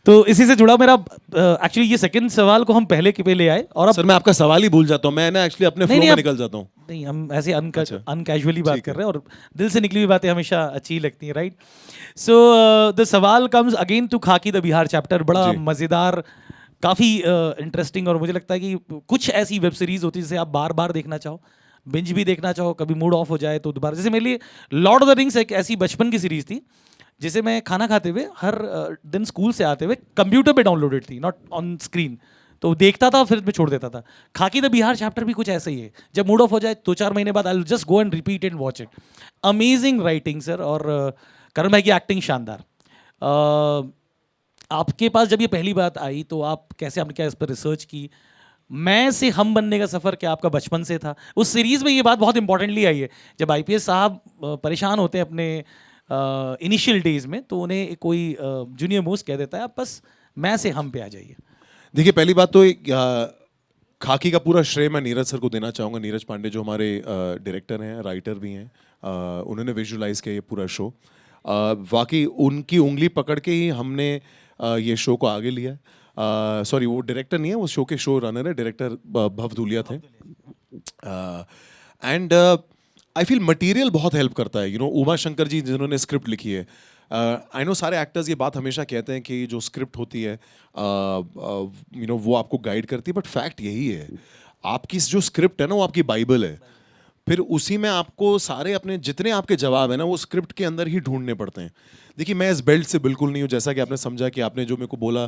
तो इसी से जुड़ा मेरा एक्चुअली ये सेकंड सवाल को हम पहले के पे ले आए और अब सर मैं आपका सवाल ही भूल जाता हूँ, मैं ना एक्चुअली अपने फ्लो में अब- निकल जाता हूँ। नहीं, हम ऐसे अच्छा। अनकैजुअली बात ठीक कर है। रहे हैं और दिल से निकली हुई बातें हमेशा अच्छी लगती हैं, राइट? सो द सवाल कम्स अगेन टू खाकी द बिहार चैप्टर। बड़ा जी। मज़ेदार, काफ़ी इंटरेस्टिंग, और मुझे लगता है कि कुछ ऐसी वेब सीरीज होती है जिसे आप बार बार देखना चाहो, बिंज भी देखना चाहो, कभी मूड ऑफ हो जाए तो दोबारा। जैसे मेरे लिए लॉर्ड ऑफ द रिंग्स एक ऐसी बचपन की सीरीज थी जिसे मैं खाना खाते हुए हर दिन स्कूल से आते हुए कंप्यूटर पे डाउनलोडेड थी, नॉट ऑन स्क्रीन, तो देखता था फिर मैं छोड़ देता था। खाकी द बिहार चैप्टर भी कुछ ऐसा ही है, जब मूड ऑफ हो जाए 2-4 महीने बाद I just go and repeat and watch it. Amazing writing sir, और करण भाई की एक्टिंग शानदार। आपके पास जब ये पहली बात आई तो आप कैसे, आपने क्या इस पर रिसर्च की? मैं से हम बनने का सफ़र क्या आपका बचपन से था? उस सीरीज़ में ये बात बहुत इंपॉर्टेंटली आई है, जब आईपीएस साहब परेशान होते हैं अपने इनिशियल डेज में, तो उन्हें कोई जूनियर मोस्ट कह देता है आप बस मैं से हम पे आ जाइए। देखिए पहली बात तो खाकी का पूरा श्रेय मैं नीरज सर को देना चाहूँगा। नीरज पांडे जो हमारे डायरेक्टर हैं, राइटर भी हैं, उन्होंने विजुलाइज किया ये पूरा शो। वाकई उनकी उंगली पकड़ के ही हमने ये शो को आगे लिया। सॉरी वो डायरेक्टर नहीं है, वो शो के शो रनर है, डायरेक्टर भव धूलिया थे। एंड आई फील मटेरियल बहुत हेल्प करता है, उमा शंकर जी जिन्होंने स्क्रिप्ट लिखी है। आई नो सारे एक्टर्स ये बात हमेशा कहते हैं कि जो स्क्रिप्ट होती है वो आपको गाइड करती है, बट फैक्ट यही है, आपकी जो स्क्रिप्ट है ना वो आपकी बाइबल है। फिर उसी में आपको सारे अपने जितने आपके जवाब है ना वो स्क्रिप्ट के अंदर ही ढूंढने पड़ते हैं। देखिए मैं इस बेल्ट से बिल्कुल नहीं हूँ, जैसा कि आपने समझा कि आपने जो मेरे को बोला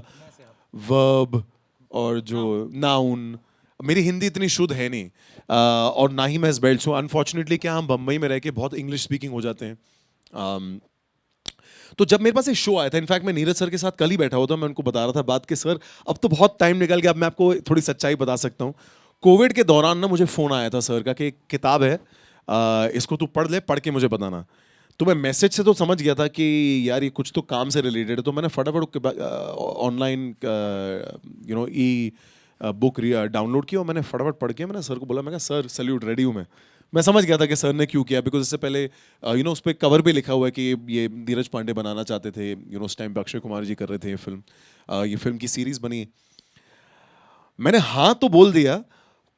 वर्ब और जो नाउन, मेरी हिंदी इतनी शुद्ध है नहीं, और ना ही मैं इस बेल्ट से हूँ। अनफॉर्चुनेटली क्या हम बम्बई में रह के बहुत इंग्लिश स्पीकिंग हो जाते हैं। तो जब मेरे पास एक शो आया था, इनफैक्ट मैं नीरज सर के साथ कल ही बैठा हुआ था, मैं उनको बता रहा था बात कि सर अब तो बहुत टाइम निकल गया, अब मैं आपको थोड़ी सच्चाई बता सकता हूँ। कोविड के दौरान ना मुझे फ़ोन आया था सर का कि एक किताब है, इसको तू पढ़ ले, पढ़ के मुझे बताना। तो मैं मैसेज से तो समझ गया था कि यार ये कुछ तो काम से रिलेटेड है, तो मैंने फटाफट ऑनलाइन ई बुक डाउनलोड की और मैंने फटाफट पढ़ के मैंने सर को बोला, मैं कहा सर सैल्यूट, रेडी हूँ मैं समझ गया था कि सर ने क्यों किया, बिकॉज इससे पहले उस पर कवर पे लिखा हुआ है कि ये नीरज पांडे बनाना चाहते थे, उस टाइम पे अक्षय कुमार जी कर रहे थे ये फिल्म की सीरीज बनी। मैंने हाँ तो बोल दिया,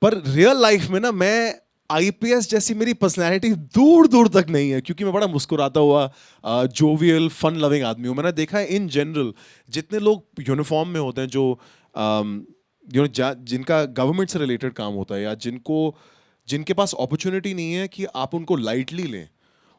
पर रियल लाइफ में ना मैं आईपीएस जैसी मेरी पर्सनैलिटी दूर दूर तक नहीं है, क्योंकि मैं बड़ा मुस्कुराता हुआ जोवियल फन लविंग आदमी हूँ। मैंने देखा है इन जनरल जितने लोग यूनिफॉर्म में होते हैं, जो जिनका गवर्नमेंट से रिलेटेड काम होता है या जिनके पास अपॉर्चुनिटी नहीं है कि आप उनको लाइटली लें,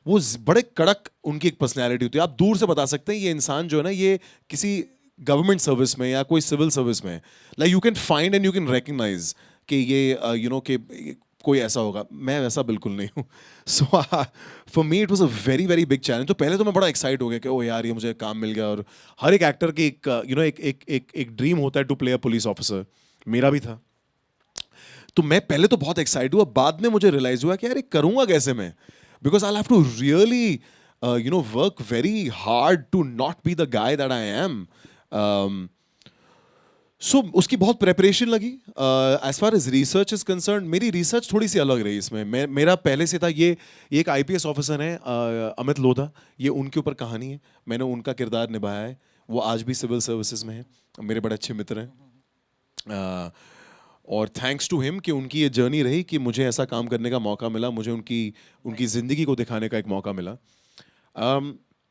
वो बड़े कड़क उनकी एक पर्सनैलिटी होती है। आप दूर से बता सकते हैं ये इंसान जो है ना ये किसी गवर्नमेंट सर्विस में या कोई सिविल सर्विस में, like you can find and you can recognise कि ये कि कोई ऐसा होगा। मैं वैसा बिल्कुल नहीं हूँ। So for me it was a very very big challenge. तो पहले तो मैं बड़ा एक्साइट हो गया कि ओ यार ये मुझे काम मिल गया, और हर एक एक्टर की एक ड्रीम होता है to play a police officer, मेरा भी था। तो मैं पहले तो बहुत एक्साइट हुआ, बाद में मुझे रियलाइज हुआ कि यार ये करूँगा कैसे मैं, because I have to really work very hard to not be the guy that I am. So उसकी बहुत प्रेपरेशन लगी। As far as research is concerned, मेरी रिसर्च थोड़ी सी अलग रही इसमें। मेरा पहले से था ये एक आईपीएस ऑफिसर हैं अमित लोधा, ये उनके ऊपर कहानी है, मैंने उनका किरदार निभाया है। वो आज भी सिविल सर्विसेज में हैं, मेरे बड़े अच्छे मित्र हैं, और थैंक्स टू हिम कि उनकी ये जर्नी रही कि मुझे ऐसा काम करने का मौका मिला, मुझे उनकी ज़िंदगी को दिखाने का एक मौका मिला।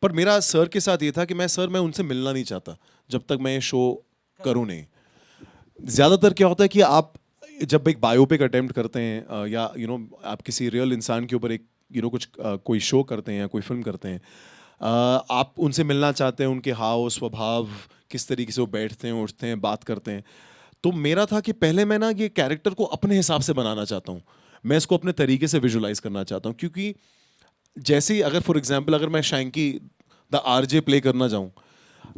पर मेरा सर के साथ ये था कि मैं उनसे मिलना नहीं चाहता जब तक मैं ये शो करूँ नहीं। ज़्यादातर क्या होता है कि आप जब एक बायोपिक अटेम्प्ट करते हैं या आप किसी रियल इंसान के ऊपर एक कुछ कोई शो करते हैं या कोई फिल्म करते हैं, आप उनसे मिलना चाहते हैं, उनके हाव स्वभाव किस तरीके से वो बैठते हैं, उठते हैं, बात करते हैं। तो मेरा था कि पहले मैं ना ये कैरेक्टर को अपने हिसाब से बनाना चाहता हूँ, मैं इसको अपने तरीके से विजुलाइज करना चाहता हूँ। क्योंकि जैसे ही अगर फॉर एग्जांपल अगर मैं शैंकी द आरजे प्ले करना चाहूँ,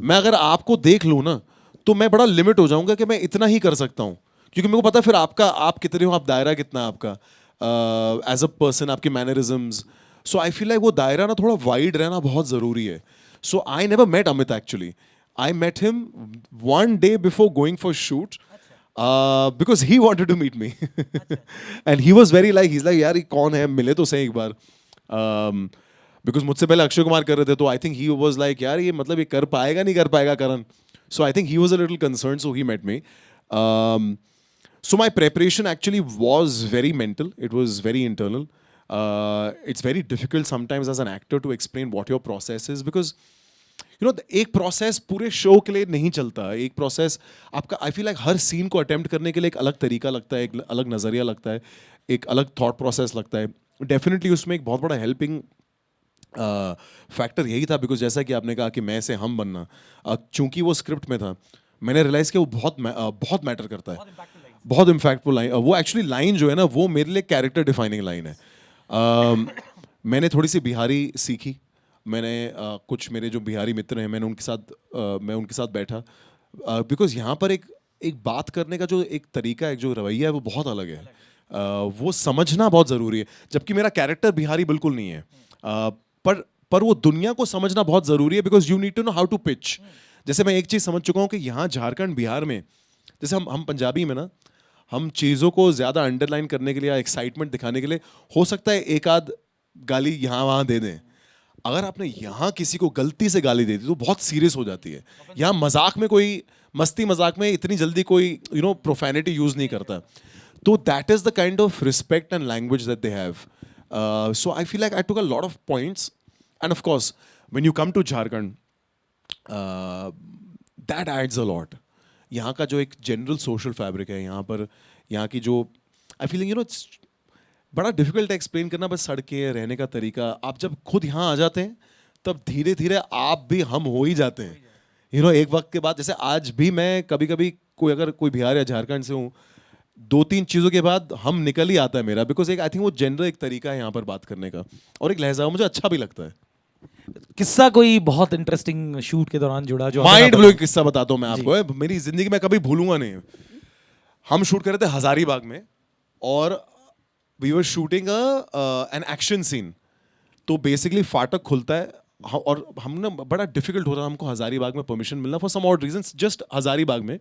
मैं अगर आपको देख लूँ ना तो मैं बड़ा लिमिट हो जाऊंगा कि मैं इतना ही कर सकता हूँ, क्योंकि मेरे को पता है फिर आप कितने हो, आप दायरा कितना है आपका। एज अ पर्सन, आपके mannerisms. So I feel like वो दायरा ना थोड़ा वाइड रहना बहुत ज़रूरी है. So I never met Amit actually. I met him one day before going for shoot. Because he wanted to meet me. And he was very like, he's like, यार ये कौन है, मिले तो सही एक बार. Because मुझसे पहले अक्षय कुमार कर रहे थे, तो I think he was like, यार ये मतलब ये कर पाएगा नहीं कर पाएगा करण. So I think he was a little concerned, so he met me. So my preparation actually was very mental. It was very internal. It's very difficult sometimes as an actor to explain what your process is, because you know एक process पूरे show के लिए नहीं चलता. एक process आपका, I feel like हर scene को अटेम्प्ट करने के लिए एक अलग तरीका लगता है, एक अलग नज़रिया लगता है, एक अलग थॉट प्रोसेस लगता है. डेफिनेटली उसमें एक बहुत बड़ा हेल्पिंग फैक्टर यही था, बिकॉज जैसा कि आपने कहा कि मैं से हम बनना, चूंकि वो स्क्रिप्ट में था, मैंने रियलाइज किया वो बहुत मैटर करता है, बहुत इम्पैक्टफुल लाइन. वो एक्चुअली लाइन जो है ना, वो मेरे लिए कैरेक्टर डिफाइनिंग लाइन है. मैंने थोड़ी सी बिहारी सीखी. मैंने कुछ मेरे जो बिहारी मित्र हैं, मैं उनके साथ बैठा, बिकॉज यहाँ पर एक बात करने का जो एक तरीका है, जो रवैया है, वो बहुत अलग है. वो समझना बहुत ज़रूरी है. जबकि मेरा कैरेक्टर बिहारी बिल्कुल नहीं है, पर वो दुनिया को समझना बहुत ज़रूरी है, because you need to know how to pitch. जैसे मैं एक चीज़ समझ चुका हूँ कि यहाँ झारखंड बिहार में, जैसे हम पंजाबी में ना, हम चीज़ों को ज़्यादा अंडरलाइन करने के लिए या एक्साइटमेंट दिखाने के लिए हो सकता है एक आध गाली यहाँ वहाँ दे दें. अगर आपने यहाँ किसी को गलती से गाली दे दी तो बहुत सीरियस हो जाती है. यहाँ मजाक में कोई, मस्ती मजाक में इतनी जल्दी कोई प्रोफैनिटी यूज़ नहीं करता. तो that is the kind of respect and language that they have. So I feel like I took a lot of points. And of course when you come to Jharkhand, that adds a lot. यहाँ का जो एक general social fabric है यहाँ पर, यहाँ की जो आई फीलिंग इट्स बड़ा डिफिकल्ट है एक्सप्लेन करना. बस सड़कें, रहने का तरीका, आप जब खुद यहाँ आ जाते हैं तब धीरे धीरे आप भी हम हो ही जाते हैं. एक वक्त के बाद, जैसे आज भी मैं कभी कभी अगर कोई बिहार या झारखंड से हूँ, 2-3 चीज़ों के बाद हम निकल ही आता है मेरा, बिकॉज एक आई थिंक वो जनरल एक तरीका है यहाँ पर बात करने का, और एक लहजा मुझे अच्छा भी लगता है. किस्सा कोई बहुत इंटरेस्टिंग शूट के दौरान जुड़ा जो माइंड ब्लोइंग किस्सा बताता हूँ मैं आपको, मेरी जिंदगी में कभी भूलूंगा नहीं. हम शूट कर रहे थे हजारीबाग में, और we were shooting an action scene. तो बेसिकली फाटक खुलता है, और हम ना बड़ा डिफिकल्ट हो रहा है हमको हजारीबाग में परमिशन मिलना for some odd reasons, just Hazaribagh में.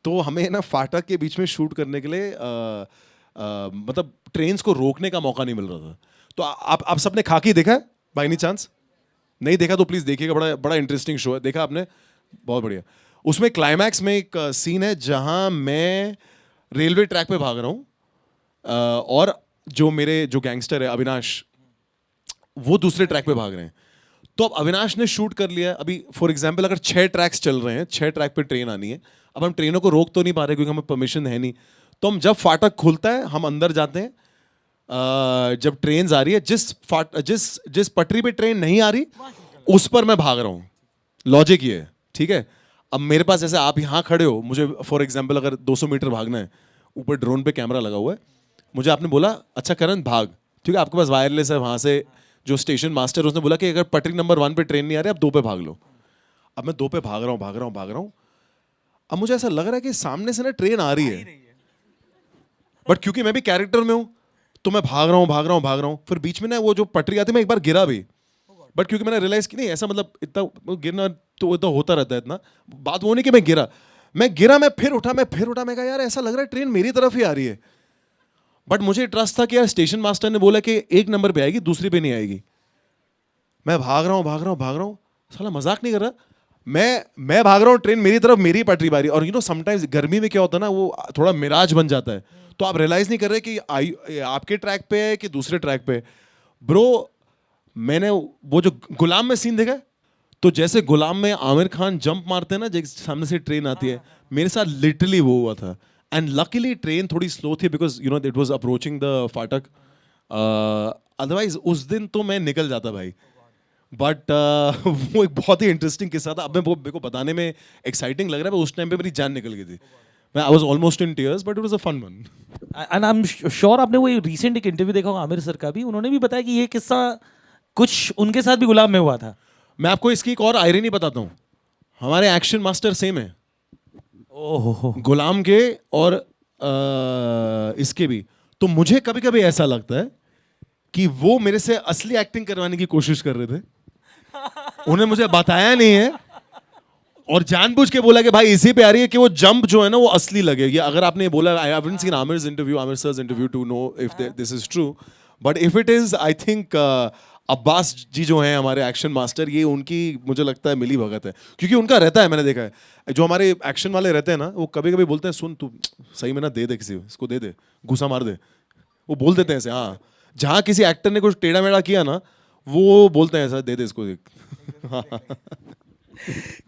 तो हमें ना फाटक के बीच में शूट करने के लिए मतलब ट्रेन्स को रोकने का मौका नहीं मिल रहा था. तो आप सबने खाकी देखा है बाय एनी चांस? नहीं देखा तो प्लीज़ देखिएगा, बड़ा बड़ा इंटरेस्टिंग शो है. देखा आपने? बहुत बढ़िया. उसमें क्लाइमैक्स में एक सीन है जहाँ मैं रेलवे ट्रैक पे भाग रहा हूँ, और जो गैंगस्टर है अविनाश, वो दूसरे ट्रैक पे भाग रहे हैं. तो अब अविनाश ने शूट कर लिया. अभी फॉर एग्जांपल अगर 6 ट्रैक्स चल रहे हैं, 6 ट्रैक पे ट्रेन आनी है, अब हम ट्रेनों को रोक तो नहीं पा रहे क्योंकि हमें परमिशन है नहीं. तो हम जब फाटक खुलता है हम अंदर जाते हैं. जब ट्रेन आ रही है, जिस पटरी पे ट्रेन नहीं आ रही उस पर मैं भाग रहा हूँ. लॉजिक ये है, ठीक है. अब मेरे पास, जैसे आप यहाँ खड़े हो, मुझे फॉर एग्जाम्पल अगर 200 मीटर भागना है, ऊपर ड्रोन पे कैमरा लगा हुआ है, मुझे आपने बोला अच्छा करण भाग, ठीक है, आपके पास वायरलेस है, वहाँ से जो स्टेशन मास्टर उसने बोला कि अगर पटरी नंबर 1 पे ट्रेन नहीं आ रही, आप 2 पे भाग लो. अब मैं 2 पे भाग रहा हूँ. अब मुझे ऐसा लग रहा है कि सामने से ना ट्रेन आ रही है, बट क्योंकि मैं भी कैरेक्टर में हूँ तो मैं भाग रहा हूँ. फिर बीच में ना वो जो पटरी आती है, मैं एक बार गिरा भी, बट क्योंकि मैंने रियलाइज कि नहीं ऐसा, मतलब इतना गिरना तो इतना होता रहता है. इतना बात वो नहीं कि मैं गिरा, मैं फिर उठा, मैं कहा यार ऐसा लग रहा है ट्रेन मेरी तरफ ही आ रही है. बट मुझे ट्रस्ट था कि यार स्टेशन मास्टर ने बोला कि 1 नंबर पे आएगी, दूसरी पे नहीं आएगी. मैं भाग रहा हूँ, साला मजाक नहीं कर रहा. मैं भाग रहा हूँ, ट्रेन मेरी तरफ, मेरी पटरी बारी. और समटाइम्स गर्मी में क्या होता है ना, वो थोड़ा मिराज बन जाता है, तो आप रियलाइज नहीं कर रहे कि आपके ट्रैक पे है कि दूसरे ट्रैक पे. ब्रो, मैंने वो जो गुलाम में सीन देखा, तो जैसे गुलाम में आमिर खान जंप मारते हैं ना, जैसे सामने से ट्रेन आती है, मेरे साथ लिटरली वो हुआ था. एंड लकीली ट्रेन थोड़ी स्लो थी, because it was approaching the फाटक. अदरवाइज उस दिन तो मैं निकल जाता भाई. बट वो एक बहुत ही इंटरेस्टिंग किस्सा था. अब मेरे को बताने में एक्साइटिंग लग रहा है, उस टाइम पे मेरी जान निकल गई थी. I was almost in tears, but it was a fun one. And I'm sure आपने वो रिसेंट एक इंटरव्यू देखा होगा आमिर सर का भी, उन्होंने भी बताया कि ये किस्सा कुछ उनके साथ भी गुलाम में हुआ था. मैं आपको इसकी एक और आयरनी बताता हूँ, हमारे एक्शन मास्टर सेम है. ओह, गुलाम के और इसके भी. तो मुझे कभी कभी ऐसा लगता है कि वो मेरे से असली एक्टिंग करवाने की कोशिश कर रहे थे, उन्हें मुझे बताया नहीं है और जानबूझ के बोला कि भाई इसी पे आ रही है कि वो जंप जो है ना वो असली लगे। या अगर आपने बोला I haven't seen Aamir's interview, Aamir sir's interview to know if this is true, but if it is I think Abbas ji जो हैं हमारे एक्शन मास्टर, ये उनकी मुझे लगता है मिली भगत है, क्योंकि उनका रहता है, मैंने देखा है जो हमारे एक्शन वाले रहते हैं ना, वो कभी कभी बोलते हैं सुन तू सही में ना दे दे, किसी इसको दे दे, घुसा मार दे, वो बोल देते हैं ऐसे। हाँ, जहाँ किसी एक्टर ने कुछ टेढ़ा मेढ़ा किया ना, वो बोलते हैं ऐसा दे दे इसको।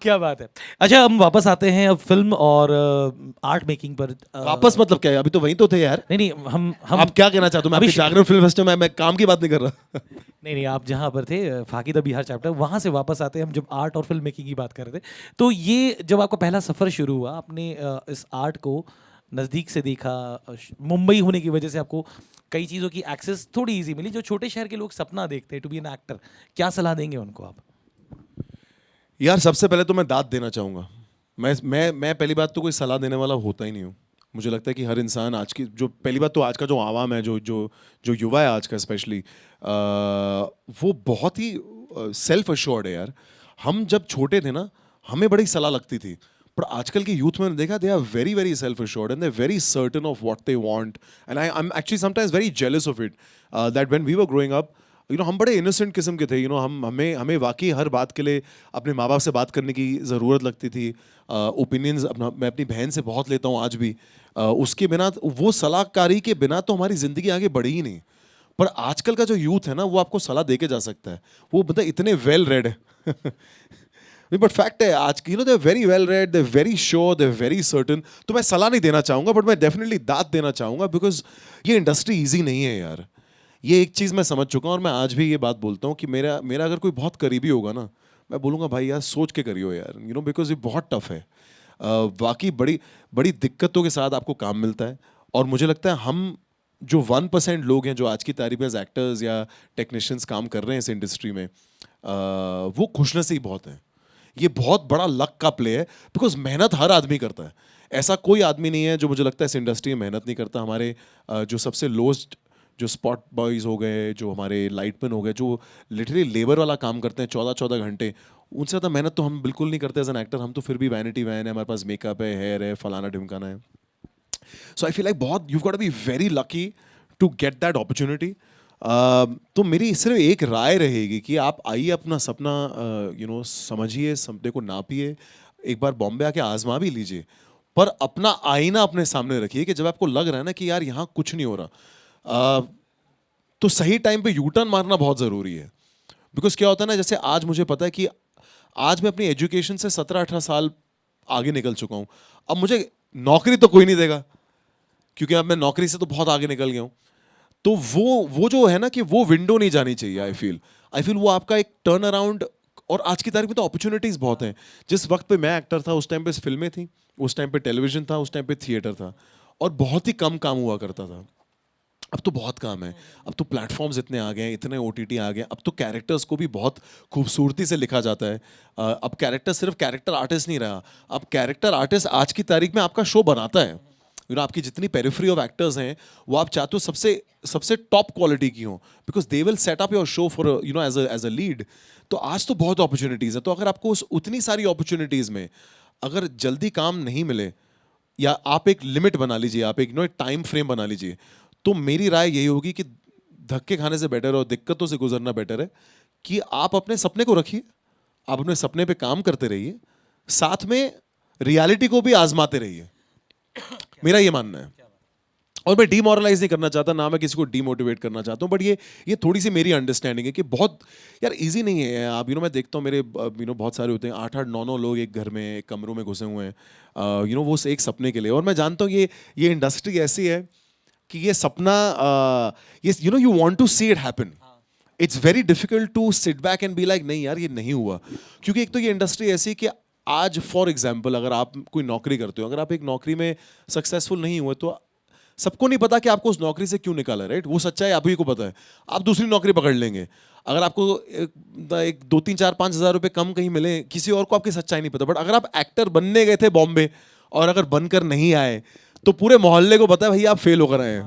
क्या बात है। अच्छा, हम वापस आते हैं अब फिल्म और आर्ट मेकिंग पर। वापस मतलब क्या है, अभी तो वहीं तो थे यार। नहीं नहीं, हम आप क्या कहना चाहते हो? मैं अभी आपके जागरण फिल्म फेस्टिवल में मैं काम की बात नहीं कर रहा। नहीं नहीं, आप जहाँ पर थे फाकी द बिहार चैप्टर, वहाँ से वापस आते हैं हम, जब आर्ट और फिल्म मेकिंग की बात कर रहे थे। तो ये जब आपका पहला सफ़र शुरू हुआ, आपने इस आर्ट को नज़दीक से देखा, मुंबई होने की वजह से आपको कई चीज़ों की एक्सेस थोड़ी इजी मिली, जो छोटे शहर के लोग सपना देखते हैं टू बी एन एक्टर, क्या सलाह देंगे उनको आप? यार सबसे पहले तो मैं दाद देना चाहूँगा। मैं पहली बात तो कोई सलाह देने वाला होता ही नहीं हूँ। मुझे लगता है कि हर इंसान आज की जो पहली बात तो आज का जो आवाम है, जो जो जो युवा है आज का स्पेशली, वो बहुत ही सेल्फ अश्योर्ड है यार। हम जब छोटे थे ना, हमें बड़ी सलाह लगती थी, पर आजकल के यूथ में देखा, they are very very self assured and they very certain of what they want, and I am actually sometimes very jealous of it that when we were growing up, हम बड़े इनोसेंट किस्म के थे। हमें वाकई हर बात के लिए अपने माँ बाप से बात करने की ज़रूरत लगती थी। ओपिनियंस मैं अपनी बहन से बहुत लेता हूँ आज भी। उसके बिना, वो सलाहकारी के बिना तो हमारी ज़िंदगी आगे बढ़ी ही नहीं। पर आजकल का जो यूथ है ना, वो आपको सलाह दे के जा सकता है। वो मतलब इतने वेल रेड है। बट फैक्ट है आज की, they very well read, they very sure, they very certain. तो मैं सलाह नहीं देना चाहूँगा, बट मैं डेफिनेटली दाद देना चाहूँगा, बिकॉज ये इंडस्ट्री ईजी नहीं है यार। ये एक चीज़ मैं समझ चुका हूँ और मैं आज भी ये बात बोलता हूँ कि मेरा अगर कोई बहुत करीबी होगा ना, मैं बोलूँगा भाई यार सोच के करियो यार, बिकॉज ये बहुत टफ है। वाकई बड़ी बड़ी दिक्कतों के साथ आपको काम मिलता है। और मुझे लगता है हम जो 1% लोग हैं जो आज की तारीख में एज एक्टर्स या टेक्नीशियंस काम कर रहे हैं इस इंडस्ट्री में, वो खुशनसीब बहुत हैं। ये बहुत बड़ा लक का प्ले है, बिकॉज मेहनत हर आदमी करता है। ऐसा कोई आदमी नहीं है जो मुझे लगता है इस इंडस्ट्री में मेहनत नहीं करता। हमारे जो सबसे लोएस्ट जो स्पॉट बॉयज़ हो गए, जो हमारे लाइटमैन हो गए, जो लिटरली लेबर वाला काम करते हैं 14-14 घंटे, उनसे ज़्यादा मेहनत तो हम बिल्कुल नहीं करते एज एन एक्टर। हम तो फिर भी वैनिटी वैन है, हमारे पास मेकअप है, हेयर है, फलाना ढिमकाना है। सो आई फील लाइक बहुत you got to be very lucky to get that opportunity. तो मेरी सिर्फ एक राय रहेगी कि आप आइए, अपना सपना समझिए, सपने को नापिए, एक बार बॉम्बे आके आजमा भी लीजिए, पर अपना आईना अपने सामने रखिए कि जब आपको लग रहा है ना कि यार यहाँ कुछ नहीं हो रहा, तो सही टाइम पे यू टर्न मारना बहुत ज़रूरी है। बिकॉज क्या होता है ना, जैसे आज मुझे पता है कि आज मैं अपनी एजुकेशन से 17-18 साल आगे निकल चुका हूँ। अब मुझे नौकरी तो कोई नहीं देगा, क्योंकि अब मैं नौकरी से तो बहुत आगे निकल गया हूँ। तो वो जो है ना कि वो विंडो नहीं जानी चाहिए। आई फील वो आपका एक टर्न अराउंड। और आज की तारीख में तो अपॉर्चुनिटीज़ बहुत हैं। जिस वक्त पे मैं एक्टर था उस टाइम पे फिल्में थी, उस टाइम पे टेलीविजन था, उस टाइम पे थिएटर था, और बहुत ही कम काम हुआ करता था। अब तो बहुत काम है। अब तो प्लेटफॉर्म्स इतने आ गए हैं, इतने OTT आ गए हैं। अब तो कैरेक्टर्स को भी बहुत खूबसूरती से लिखा जाता है। अब कैरेक्टर सिर्फ कैरेक्टर आर्टिस्ट नहीं रहा, अब कैरेक्टर आर्टिस्ट आज की तारीख में आपका शो बनाता है। आपकी जितनी पेरिफेरी ऑफ एक्टर्स हैं, वो आप चाहते हो सबसे टॉप क्वालिटी की हो, because they will set up your show for as a lead. तो आज तो बहुत अपॉर्चुनिटीज़ है। तो अगर आपको उतनी सारी अपॉर्चुनिटीज़ में अगर जल्दी काम नहीं मिले, या आप एक लिमिट बना लीजिए, आप एक टाइम फ्रेम बना लीजिए, तो मेरी राय यही होगी कि धक्के खाने से बेटर और दिक्कतों से गुजरना बेटर है कि आप अपने सपने को रखिए, आप अपने सपने पे काम करते रहिए, साथ में रियलिटी को भी आजमाते रहिए। मेरा ये मानना है। और मैं डीमोरलाइज नहीं करना चाहता, ना मैं किसी को डीमोटिवेट करना चाहता हूँ, बट ये थोड़ी सी मेरी अंडरस्टैंडिंग है कि बहुत यार इजी नहीं है। आप मैं देखता हूँ मेरे बहुत सारे होते हैं 8-8, 9-9 लोग एक घर में, एक कमरों में घुसे हुए हैं, वो एक सपने के लिए। और मैं जानता हूँ ये इंडस्ट्री ऐसी है कि ये सपना ये you want to see it happen. It's very difficult to sit back and be like नहीं यार ये नहीं हुआ, क्योंकि एक तो ये इंडस्ट्री ऐसी कि आज फॉर एग्जांपल अगर आप कोई नौकरी करते हो, अगर आप एक नौकरी में सक्सेसफुल नहीं हुए, तो सबको नहीं पता कि आपको उस नौकरी से क्यों निकाला, राइट? वो सच्चाई आप ही को पता है। आप दूसरी नौकरी पकड़ लेंगे। अगर आपको एक 2-3-4-5 हज़ार रुपये कम कहीं मिले, किसी और को आपकी सच्चाई नहीं पता। बट अगर आप एक्टर बनने गए थे बॉम्बे और अगर बनकर नहीं आए, तो पूरे मोहल्ले को पता है भैया आप फेल होकर आए हैं।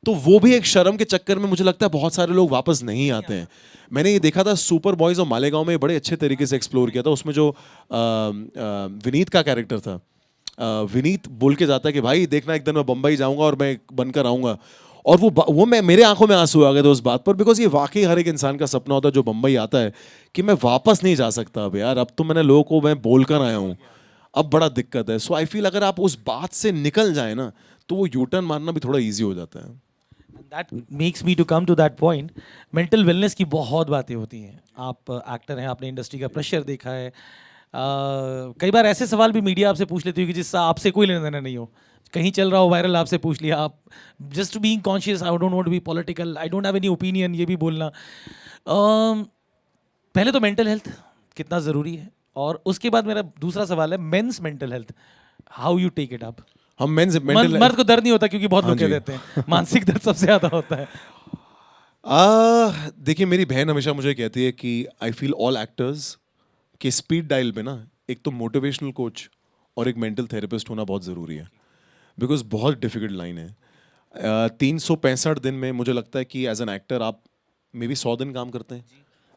तो वो भी एक शर्म के चक्कर में मुझे लगता है बहुत सारे लोग वापस नहीं आते हैं। मैंने ये देखा था सुपर बॉयज और मालेगांव में बड़े अच्छे तरीके से एक्सप्लोर किया था। उसमें जो विनीत का कैरेक्टर था, विनीत बोल के जाता है कि भाई देखना एक दिन मैं बम्बई जाऊंगा और मैं बनकर आऊंगा, और वो मैं मेरे आंखों में आंसू आ गए थे उस बात पर, बिकॉज ये वाकई हर एक इंसान का सपना होता है जो बम्बई आता है कि मैं वापस नहीं जा सकता अब यार, अब तो मैंने लोगों को मैं बोल कर आया हूँ, अब बड़ा दिक्कत है। सो आई फील अगर आप उस बात से निकल जाए ना तो वो यू टर्न मारना भी थोड़ा ईजी हो जाता है। That makes me to come to that point. Mental wellness की बहुत बातें होती हैं। आप एक्टर हैं, आपने इंडस्ट्री का प्रेशर देखा है। कई बार ऐसे सवाल भी मीडिया आपसे पूछ लेती है कि जिससे आपसे कोई लेना देना नहीं हो, कहीं चल रहा हो वायरल, आपसे पूछ लिया, आप just being conscious, I don't want to be political, I don't have any opinion, ये भी बोलना। पहले तो मेंटल हेल्थ कितना ज़रूरी है, और उसके बाद मेरा दूसरा सवाल है men's mental health, how you take it up. हम मेंटल मर्द को दर्द नहीं होता क्योंकि बहुत हाँ लोग कह जी। देते हैं मानसिक दर्द सबसे ज़्यादा होता है। देखिए मेरी बहन हमेशा मुझे कहती है कि आई फील ऑल एक्टर्स के स्पीड डायल पे ना एक तो मोटिवेशनल कोच और एक मेंटल थेरेपिस्ट होना बहुत ज़रूरी है, बिकॉज बहुत डिफिकल्ट लाइन है। 365 दिन में मुझे लगता है कि एज एन एक्टर आप मे बी 100 दिन काम करते हैं,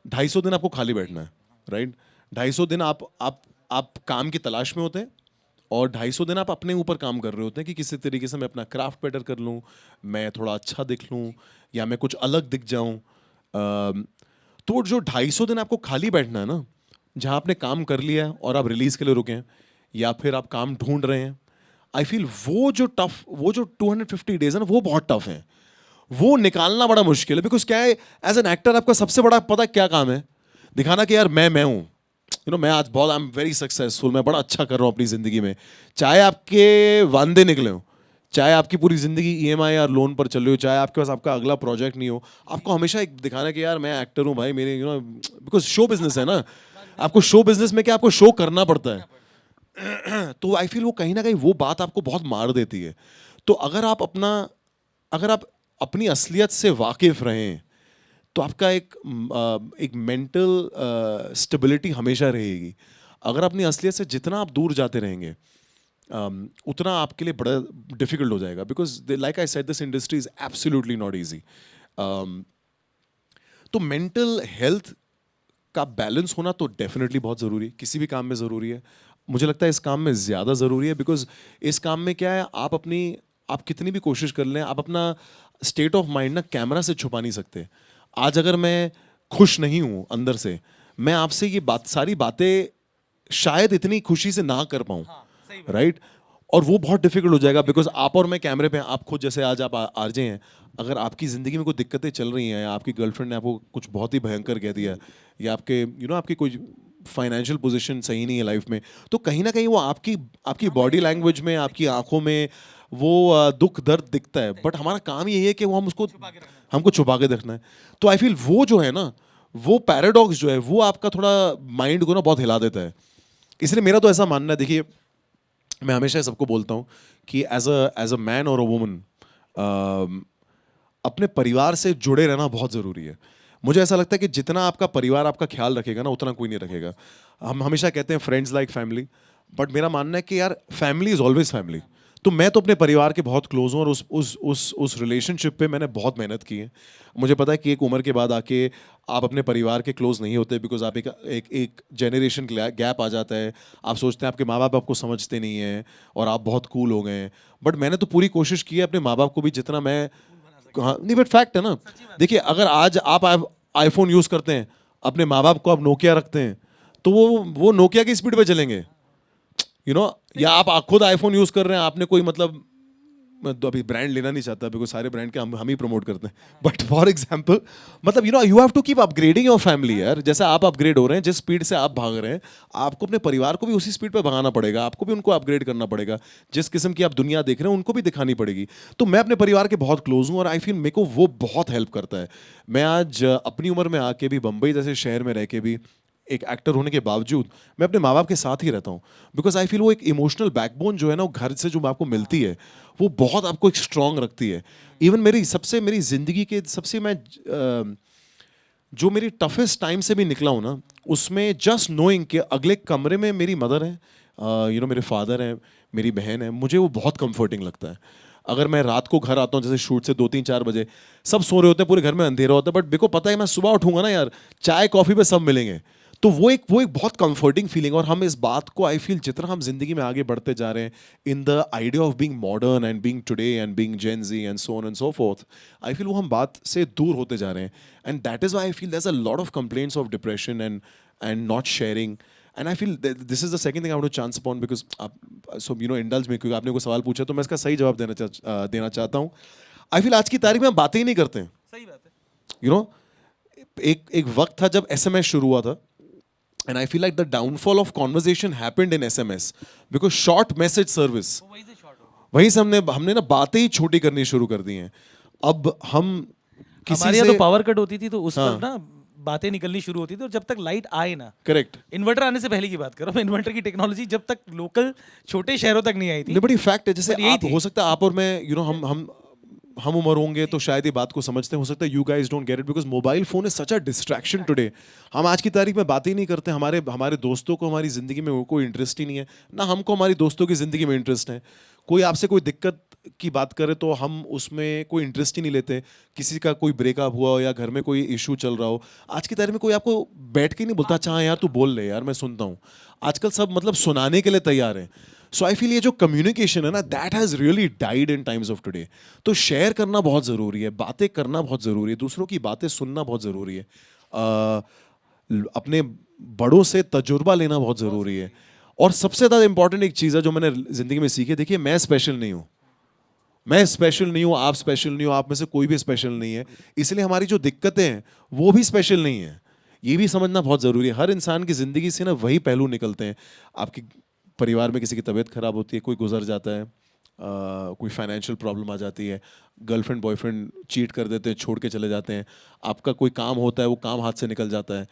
250 दिन आपको खाली बैठना है, राइट। 250 दिन आप काम की तलाश में होते हैं, और 250 दिन आप अपने ऊपर काम कर रहे होते हैं कि किसी तरीके से मैं अपना क्राफ्ट बेटर कर लूँ, मैं थोड़ा अच्छा दिख लूँ, या मैं कुछ अलग दिख जाऊँ। तो जो 250 दिन आपको खाली बैठना है ना, जहाँ आपने काम कर लिया है और आप रिलीज के लिए रुके हैं, या फिर आप काम ढूंढ रहे हैं, आई फील वो जो 250 डेज है ना, वो बहुत टफ है। वो निकालना बड़ा मुश्किल है, बिकॉज क्या है, एज एन एक्टर आपका सबसे बड़ा पता क्या काम है, दिखाना कि यार मैं हूँ, मैं आज बहुत, आई एम वेरी सक्सेसफुल, मैं बड़ा अच्छा कर रहा हूँ अपनी जिंदगी में, चाहे आपके वांदे निकले हो, चाहे आपकी पूरी जिंदगी ईएमआई या लोन पर चल रही हो, चाहे आपके पास आपका अगला प्रोजेक्ट नहीं हो, आपको हमेशा एक दिखाना कि यार मैं एक्टर हूँ भाई, मेरे बिकॉज शो बिजनेस है ना, आपको शो बिजनेस में क्या आपको शो करना पड़ता है। तो आई फील वो कहीं ना कहीं वो बात आपको बहुत मार देती है। तो अगर आप अपनी असलियत से वाकिफ रहें तो आपका एक मेंटल स्टेबिलिटी हमेशा रहेगी। अगर अपनी असलियत से जितना आप दूर जाते रहेंगे उतना आपके लिए बड़ा डिफिकल्ट हो जाएगा, because like I said this industry is absolutely not easy. तो मेंटल हेल्थ का बैलेंस होना तो डेफिनेटली बहुत ज़रूरी है, किसी भी काम में ज़रूरी है। मुझे लगता है इस काम में ज़्यादा ज़रूरी है, बिकॉज इस काम में क्या है, आप कितनी भी कोशिश कर लें, आप अपना स्टेट ऑफ माइंड ना कैमरा से छुपा नहीं सकते। आज अगर मैं खुश नहीं हूँ अंदर से, मैं आपसे ये सारी बातें शायद इतनी खुशी से ना कर पाऊँ, राइट। और वो बहुत डिफिकल्ट हो जाएगा, बिकॉज आप और मैं कैमरे पे हैं, आप खुद जैसे आज आप आरजे हैं, अगर आपकी ज़िंदगी में कोई दिक्कतें चल रही हैं, या आपकी गर्लफ्रेंड ने आपको कुछ बहुत ही भयंकर कह दिया, या आपकी कोई फाइनेंशियल पोजीशन सही नहीं है लाइफ में, तो कहीं ना कहीं वो आपकी बॉडी लैंग्वेज में, आपकी आंखों में वो दुख दर्द दिखता है। बट हमारा काम यही है कि वो हमको छुपा के रखना है। तो आई फील वो जो है ना, वो पैराडॉक्स जो है, वो आपका थोड़ा माइंड को ना बहुत हिला देता है। इसलिए मेरा तो ऐसा मानना है, देखिए मैं हमेशा सबको बोलता हूँ कि एज अ मैन और अ वुमन अपने परिवार से जुड़े रहना बहुत ज़रूरी है। मुझे ऐसा लगता है कि जितना आपका परिवार आपका ख्याल रखेगा ना, उतना कोई नहीं रखेगा। हम हमेशा कहते हैं फ्रेंड्स लाइक फैमिली, बट मेरा मानना है कि यार फैमिली इज़ ऑलवेज फैमिली। तो मैं तो अपने परिवार के बहुत क्लोज हूँ, और उस रिलेशनशिप पे मैंने बहुत मेहनत की है। मुझे पता है कि एक उम्र के बाद आके आप अपने परिवार के क्लोज नहीं होते, बिकॉज आप एक जनरेशन गैप आ जाता है। आप सोचते हैं आपके माँ बाप आपको समझते नहीं हैं और आप बहुत कूल हो गए हैं। बट मैंने तो पूरी कोशिश की है अपने माँ बाप को भी जितना मैं, हाँ नहीं, बट फैक्ट है ना। देखिए अगर आज आप आईफोन यूज़ करते हैं, अपने माँ बाप को आप नोकिया रखते हैं, तो वो नोकिया की स्पीड पे चलेंगे, या आप खुद आईफोन यूज कर रहे हैं, आपने कोई मतलब, मैं तो अभी ब्रांड लेना नहीं चाहता बिकॉज सारे ब्रांड के हम ही प्रमोट करते हैं, बट फॉर एग्जांपल मतलब you have to keep upgrading your family यार। जैसे आप अपग्रेड हो रहे हैं, जिस स्पीड से आप भाग रहे हैं, आपको अपने परिवार को भी उसी स्पीड पे भगाना पड़ेगा, आपको भी उनको अपग्रेड करना पड़ेगा। जिस किस्म की आप दुनिया देख रहे हैं उनको भी दिखानी पड़ेगी। तो मैं अपने परिवार के बहुत क्लोज हूँ, और आई फील मेरे को वो बहुत हेल्प करता है। मैं आज अपनी उम्र में आके भी, बम्बई जैसे शहर में रह के भी, एक एक्टर होने के बावजूद मैं अपने माँ बाप के साथ ही रहता हूँ, बिकॉज आई फील वो एक इमोशनल बैकबोन जो है ना, वो घर से जो आपको मिलती है, वो बहुत आपको एक स्ट्रांग रखती है। इवन मेरी ज़िंदगी के सबसे जो मेरी टफेस्ट टाइम से भी निकला हूँ ना, उसमें जस्ट नोइंग कि अगले कमरे में मेरी मदर है, मेरे फादर हैं, मेरी बहन है, मुझे वो बहुत कंफर्टिंग लगता है। अगर मैं रात को घर आता हूँ जैसे शूट से 2-3-4 बजे, सब सो रहे होते हैं, पूरे घर में अंधेरा होता है, बट मेरे को पता है मैं सुबह उठूंगा ना यार, चाय कॉफी पे सब मिलेंगे, तो वो एक बहुत कंफर्टिंग फीलिंग। और हम इस बात को आई फील जितना हम जिंदगी में आगे बढ़ते जा रहे हैं in the idea of being modern and being today and being Gen Z and so on and so forth, I feel वो हम बात से दूर होते जा रहे हैं। And that is why I feel there is a lot of complaints of depression and not sharing. And I feel this is the second thing I want to chance upon, because आप so you know indulge मी, क्योंकि आपने कोई सवाल पूछा तो मैं इसका सही जवाब देना चाहता हूँ। आई फील आज की तारीख में हम बातें ही नहीं करते हैं। सही बात है। यू नो, एक वक्त था जब SMS शुरू हुआ था, and I feel like the downfall of conversation happened in SMS because short message service, वही से शॉर्ट हो वहीं से हमने ना बातें ही छोटी करनी शुरू कर दी हैं। अब हम किसी हमारे यहाँ से तो पावर कट होती थी तो उस हाँ। पर ना बातें निकलनी शुरू होती थी, और जब तक लाइट आए ना, करेक्ट, इन्वर्टर आने से पहले की बात करो, इन्वर्टर की टेक्नोलॉजी जब तक लोकल छोटे शहरों तक नहीं आई थी। बड़ी फैक्ट है। जैसे पर यही आप थी। हो सकता है आप और मैं यू नो हम उम्र होंगे तो शायद ये बात को समझते हैं, हो सकता है you guys don't get it because mobile phone is such a distraction today. हम आज की तारीख में बातें ही नहीं करते, हमारे दोस्तों को हमारी ज़िंदगी में कोई इंटरेस्ट ही नहीं है, ना हमको हमारी दोस्तों की ज़िंदगी में इंटरेस्ट है। कोई आपसे कोई दिक्कत की बात करे तो हम उसमें कोई इंटरेस्ट ही नहीं लेते। किसी का कोई ब्रेकअप हुआ हो या घर में कोई इशू चल रहा हो, आज की तारीख में कोई आपको बैठ के नहीं बोलता अच्छा हाँ यार तू बोल ले यार मैं सुनता हूँ। आजकल सब मतलब सुनाने के लिए तैयार हैं। सो आई फील ये जो कम्युनिकेशन है ना, that has really died in times of today. तो शेयर करना बहुत ज़रूरी है, बातें करना बहुत ज़रूरी है, दूसरों की बातें सुनना बहुत ज़रूरी है, अपने बड़ों से तजुर्बा लेना बहुत ज़रूरी है। और सबसे ज़्यादा इंपॉर्टेंट एक चीज़ है जो मैंने ज़िंदगी में सीखी है, देखिए मैं स्पेशल नहीं हूँ, मैं स्पेशल नहीं हूँ, आप स्पेशल नहीं हो, आप में से कोई भी स्पेशल नहीं है, इसलिए हमारी जो दिक्कतें हैं वो भी स्पेशल नहीं है। ये भी समझना बहुत ज़रूरी है। हर इंसान की ज़िंदगी से ना वही पहलू निकलते हैं। आपकी परिवार में किसी की तबीयत खराब होती है, कोई गुजर जाता है, कोई फाइनेंशियल प्रॉब्लम आ जाती है, गर्लफ्रेंड बॉयफ्रेंड चीट कर देते हैं, छोड़ के चले जाते हैं, आपका कोई काम होता है वो काम हाथ से निकल जाता है,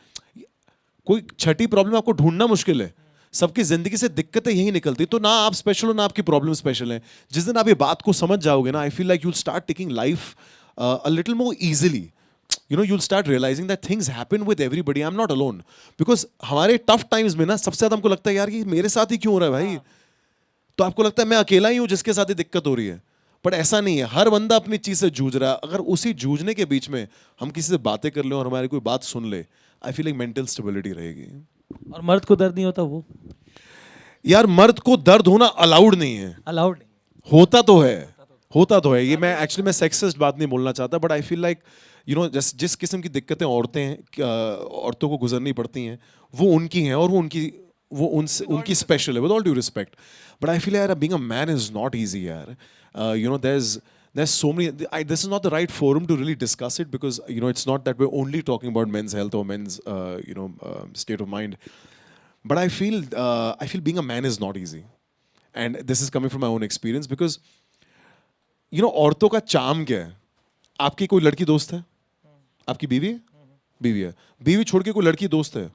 कोई छठी प्रॉब्लम आपको ढूंढना मुश्किल है। सबकी जिंदगी से दिक्कतें यही निकलती, तो ना आप स्पेशल हो ना आपकी प्रॉब्लम स्पेशल है। जिस दिन आप ये बात को समझ जाओगे ना, आई feel like you'll start taking life a little more easily. You know, you'll start realizing that things happen with everybody. I'm not alone. Because हमारे टफ टाइम्स में ना सबसे ज्यादा हमको लगता है यार ये मेरे साथ ही क्यों हो रहा है भाई। तो आपको लगता है मैं अकेला ही हूँ जिसके साथ ही दिक्कत हो रही है, बट ऐसा नहीं है। हर बंदा अपनी चीज से जूझ रहा है। अगर उसी जूझने के बीच में हम किसी से बातें कर लें और हमारी कोई बात सुन ले, आई फील लाइक मेंटल स्टेबिलिटी रहेगी। और मर्द को दर्द नहीं होता, वो यार मर्द को दर्द होना अलाउड नहीं है, अलाउड नहीं। होता तो है। ये मैं एक्चुअली मैं सेक्सिस्ट बात नहीं बोलना चाहता, but I feel like you know जिस किस्म की दिक्कतें औरतों को गुजरनी पड़ती हैं वो उनकी हैं, और वो उनकी स्पेशल है, with all due respect. But I feel यार being a man is not easy यार। You know there's so many this is not the right forum to really discuss it, because you know it's not that we're only talking about men's health or men's state of mind, but I feel being a man is not easy, and this is coming from my own experience, because you know औरतों का charm क्या है। आपकी कोई लड़की दोस्त है, आपकी बीवी है, बीवी छोड़ के कोई लड़की दोस्त है,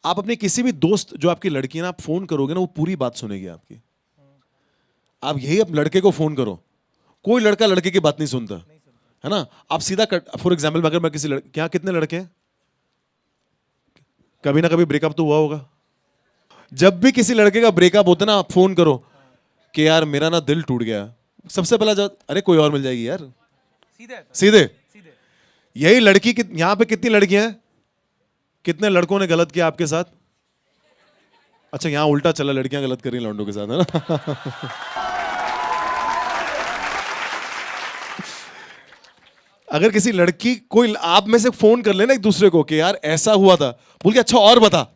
आप अपने किसी भी दोस्त जो आपकी लड़की है ना, आप फोन करोगे ना वो पूरी बात सुनेगी आपकी। आप यही अब लड़के को फोन करो, कोई लड़का लड़के की बात नहीं सुनता है ना। आप सीधा फॉर एग्जाम्पल अगर मैं किसी क्या कितने लड़के हैं, कभी ना कभी ब्रेकअप तो हुआ होगा। जब भी किसी लड़के का ब्रेकअप होता है ना, आप फोन करो कि यार मेरा ना दिल टूट गया, सबसे पहला जब अरे कोई और मिल जाएगी यार, सीधे। यही लड़की यहां पे कितनी लड़कियां हैं, कितने लड़कों ने गलत किया आपके साथ। अच्छा यहां उल्टा चला, लड़कियां गलत कर रही हैं लौंडों के साथ, है ना। अगर किसी लड़की कोई आप में से फोन कर लेना एक दूसरे को कि यार ऐसा हुआ था, बोल के अच्छा और बता,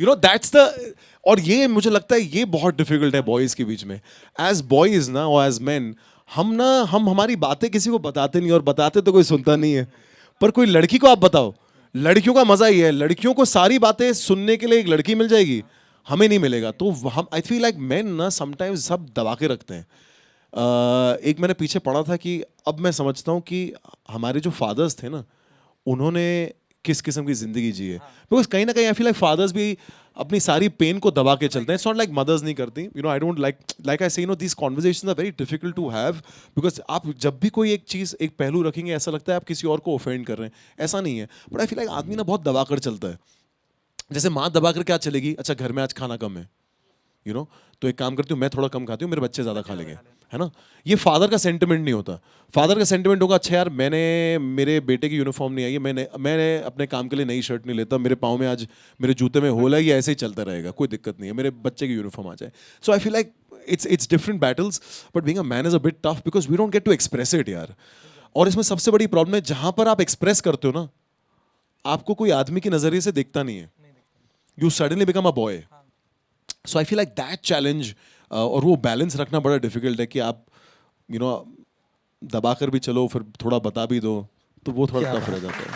यू नो दैट्स द। और ये मुझे लगता है ये बहुत डिफिकल्ट है बॉयज के बीच में। एज बॉयज ना और एज मैन हम हमारी बातें किसी को बताते नहीं, और बताते तो कोई सुनता नहीं है। पर कोई लड़की को आप बताओ, लड़कियों का मजा ही है, लड़कियों को सारी बातें सुनने के लिए एक लड़की मिल जाएगी, हमें नहीं मिलेगा। तो हम आई फील लाइक मैन ना समटाइम्स सब दबा के रखते हैं। एक मैंने पीछे पढ़ा था कि अब मैं समझता हूँ कि हमारे जो फादर्स थे ना, उन्होंने किस किस्म की जिंदगी जी है। बिकॉज कहीं ना कहीं आई फील लाइक फादर्स भी अपनी सारी पेन को दबा के चलते हैं। इट्स नॉट लाइक मदर्स नहीं करती, you know I don't like I say, you know these conversations are very difficult to have, because आप जब भी कोई एक चीज़ एक पहलू रखेंगे ऐसा लगता है आप किसी और को ऑफेंड कर रहे हैं, ऐसा नहीं है। बट आई फील लाइक आदमी ना बहुत दबा कर चलता है। जैसे माँ दबा कर क्या चलेगी, अच्छा घर में आज खाना कम है, यू नो, तो एक काम करती हूँ, मैं थोड़ा कम खाती हूँ, मेरे बच्चे ज़्यादा खा लेंगे, है ना। ये फादर का सेंटिमेंट नहीं होता। फादर का सेंटिमेंट होगा, अच्छा यार मैंने, मेरे बेटे की यूनिफॉर्म नहीं आई है, मैंने अपने काम के लिए नई शर्ट नहीं लेता, मेरे पाँव में आज, मेरे जूते में होल है, ये ऐसे ही चलता रहेगा, कोई दिक्कत नहीं है, मेरे बच्चे की यूनिफॉर्म आ जाए। So I feel like it's different battles, but being a man is a bit tough because we don't get to express it यार। और इसमें सबसे बड़ी प्रॉब्लम है, जहां पर आप एक्सप्रेस करते हो ना, आपको कोई आदमी के नजरिए से देखता नहीं है, you suddenly become a boy. So I feel like that challenge, और वो बैलेंस रखना बड़ा डिफिकल्ट है कि आप यू नो दबा कर भी चलो, फिर थोड़ा बता भी दो, तो वो थोड़ा टफ रह जाता है।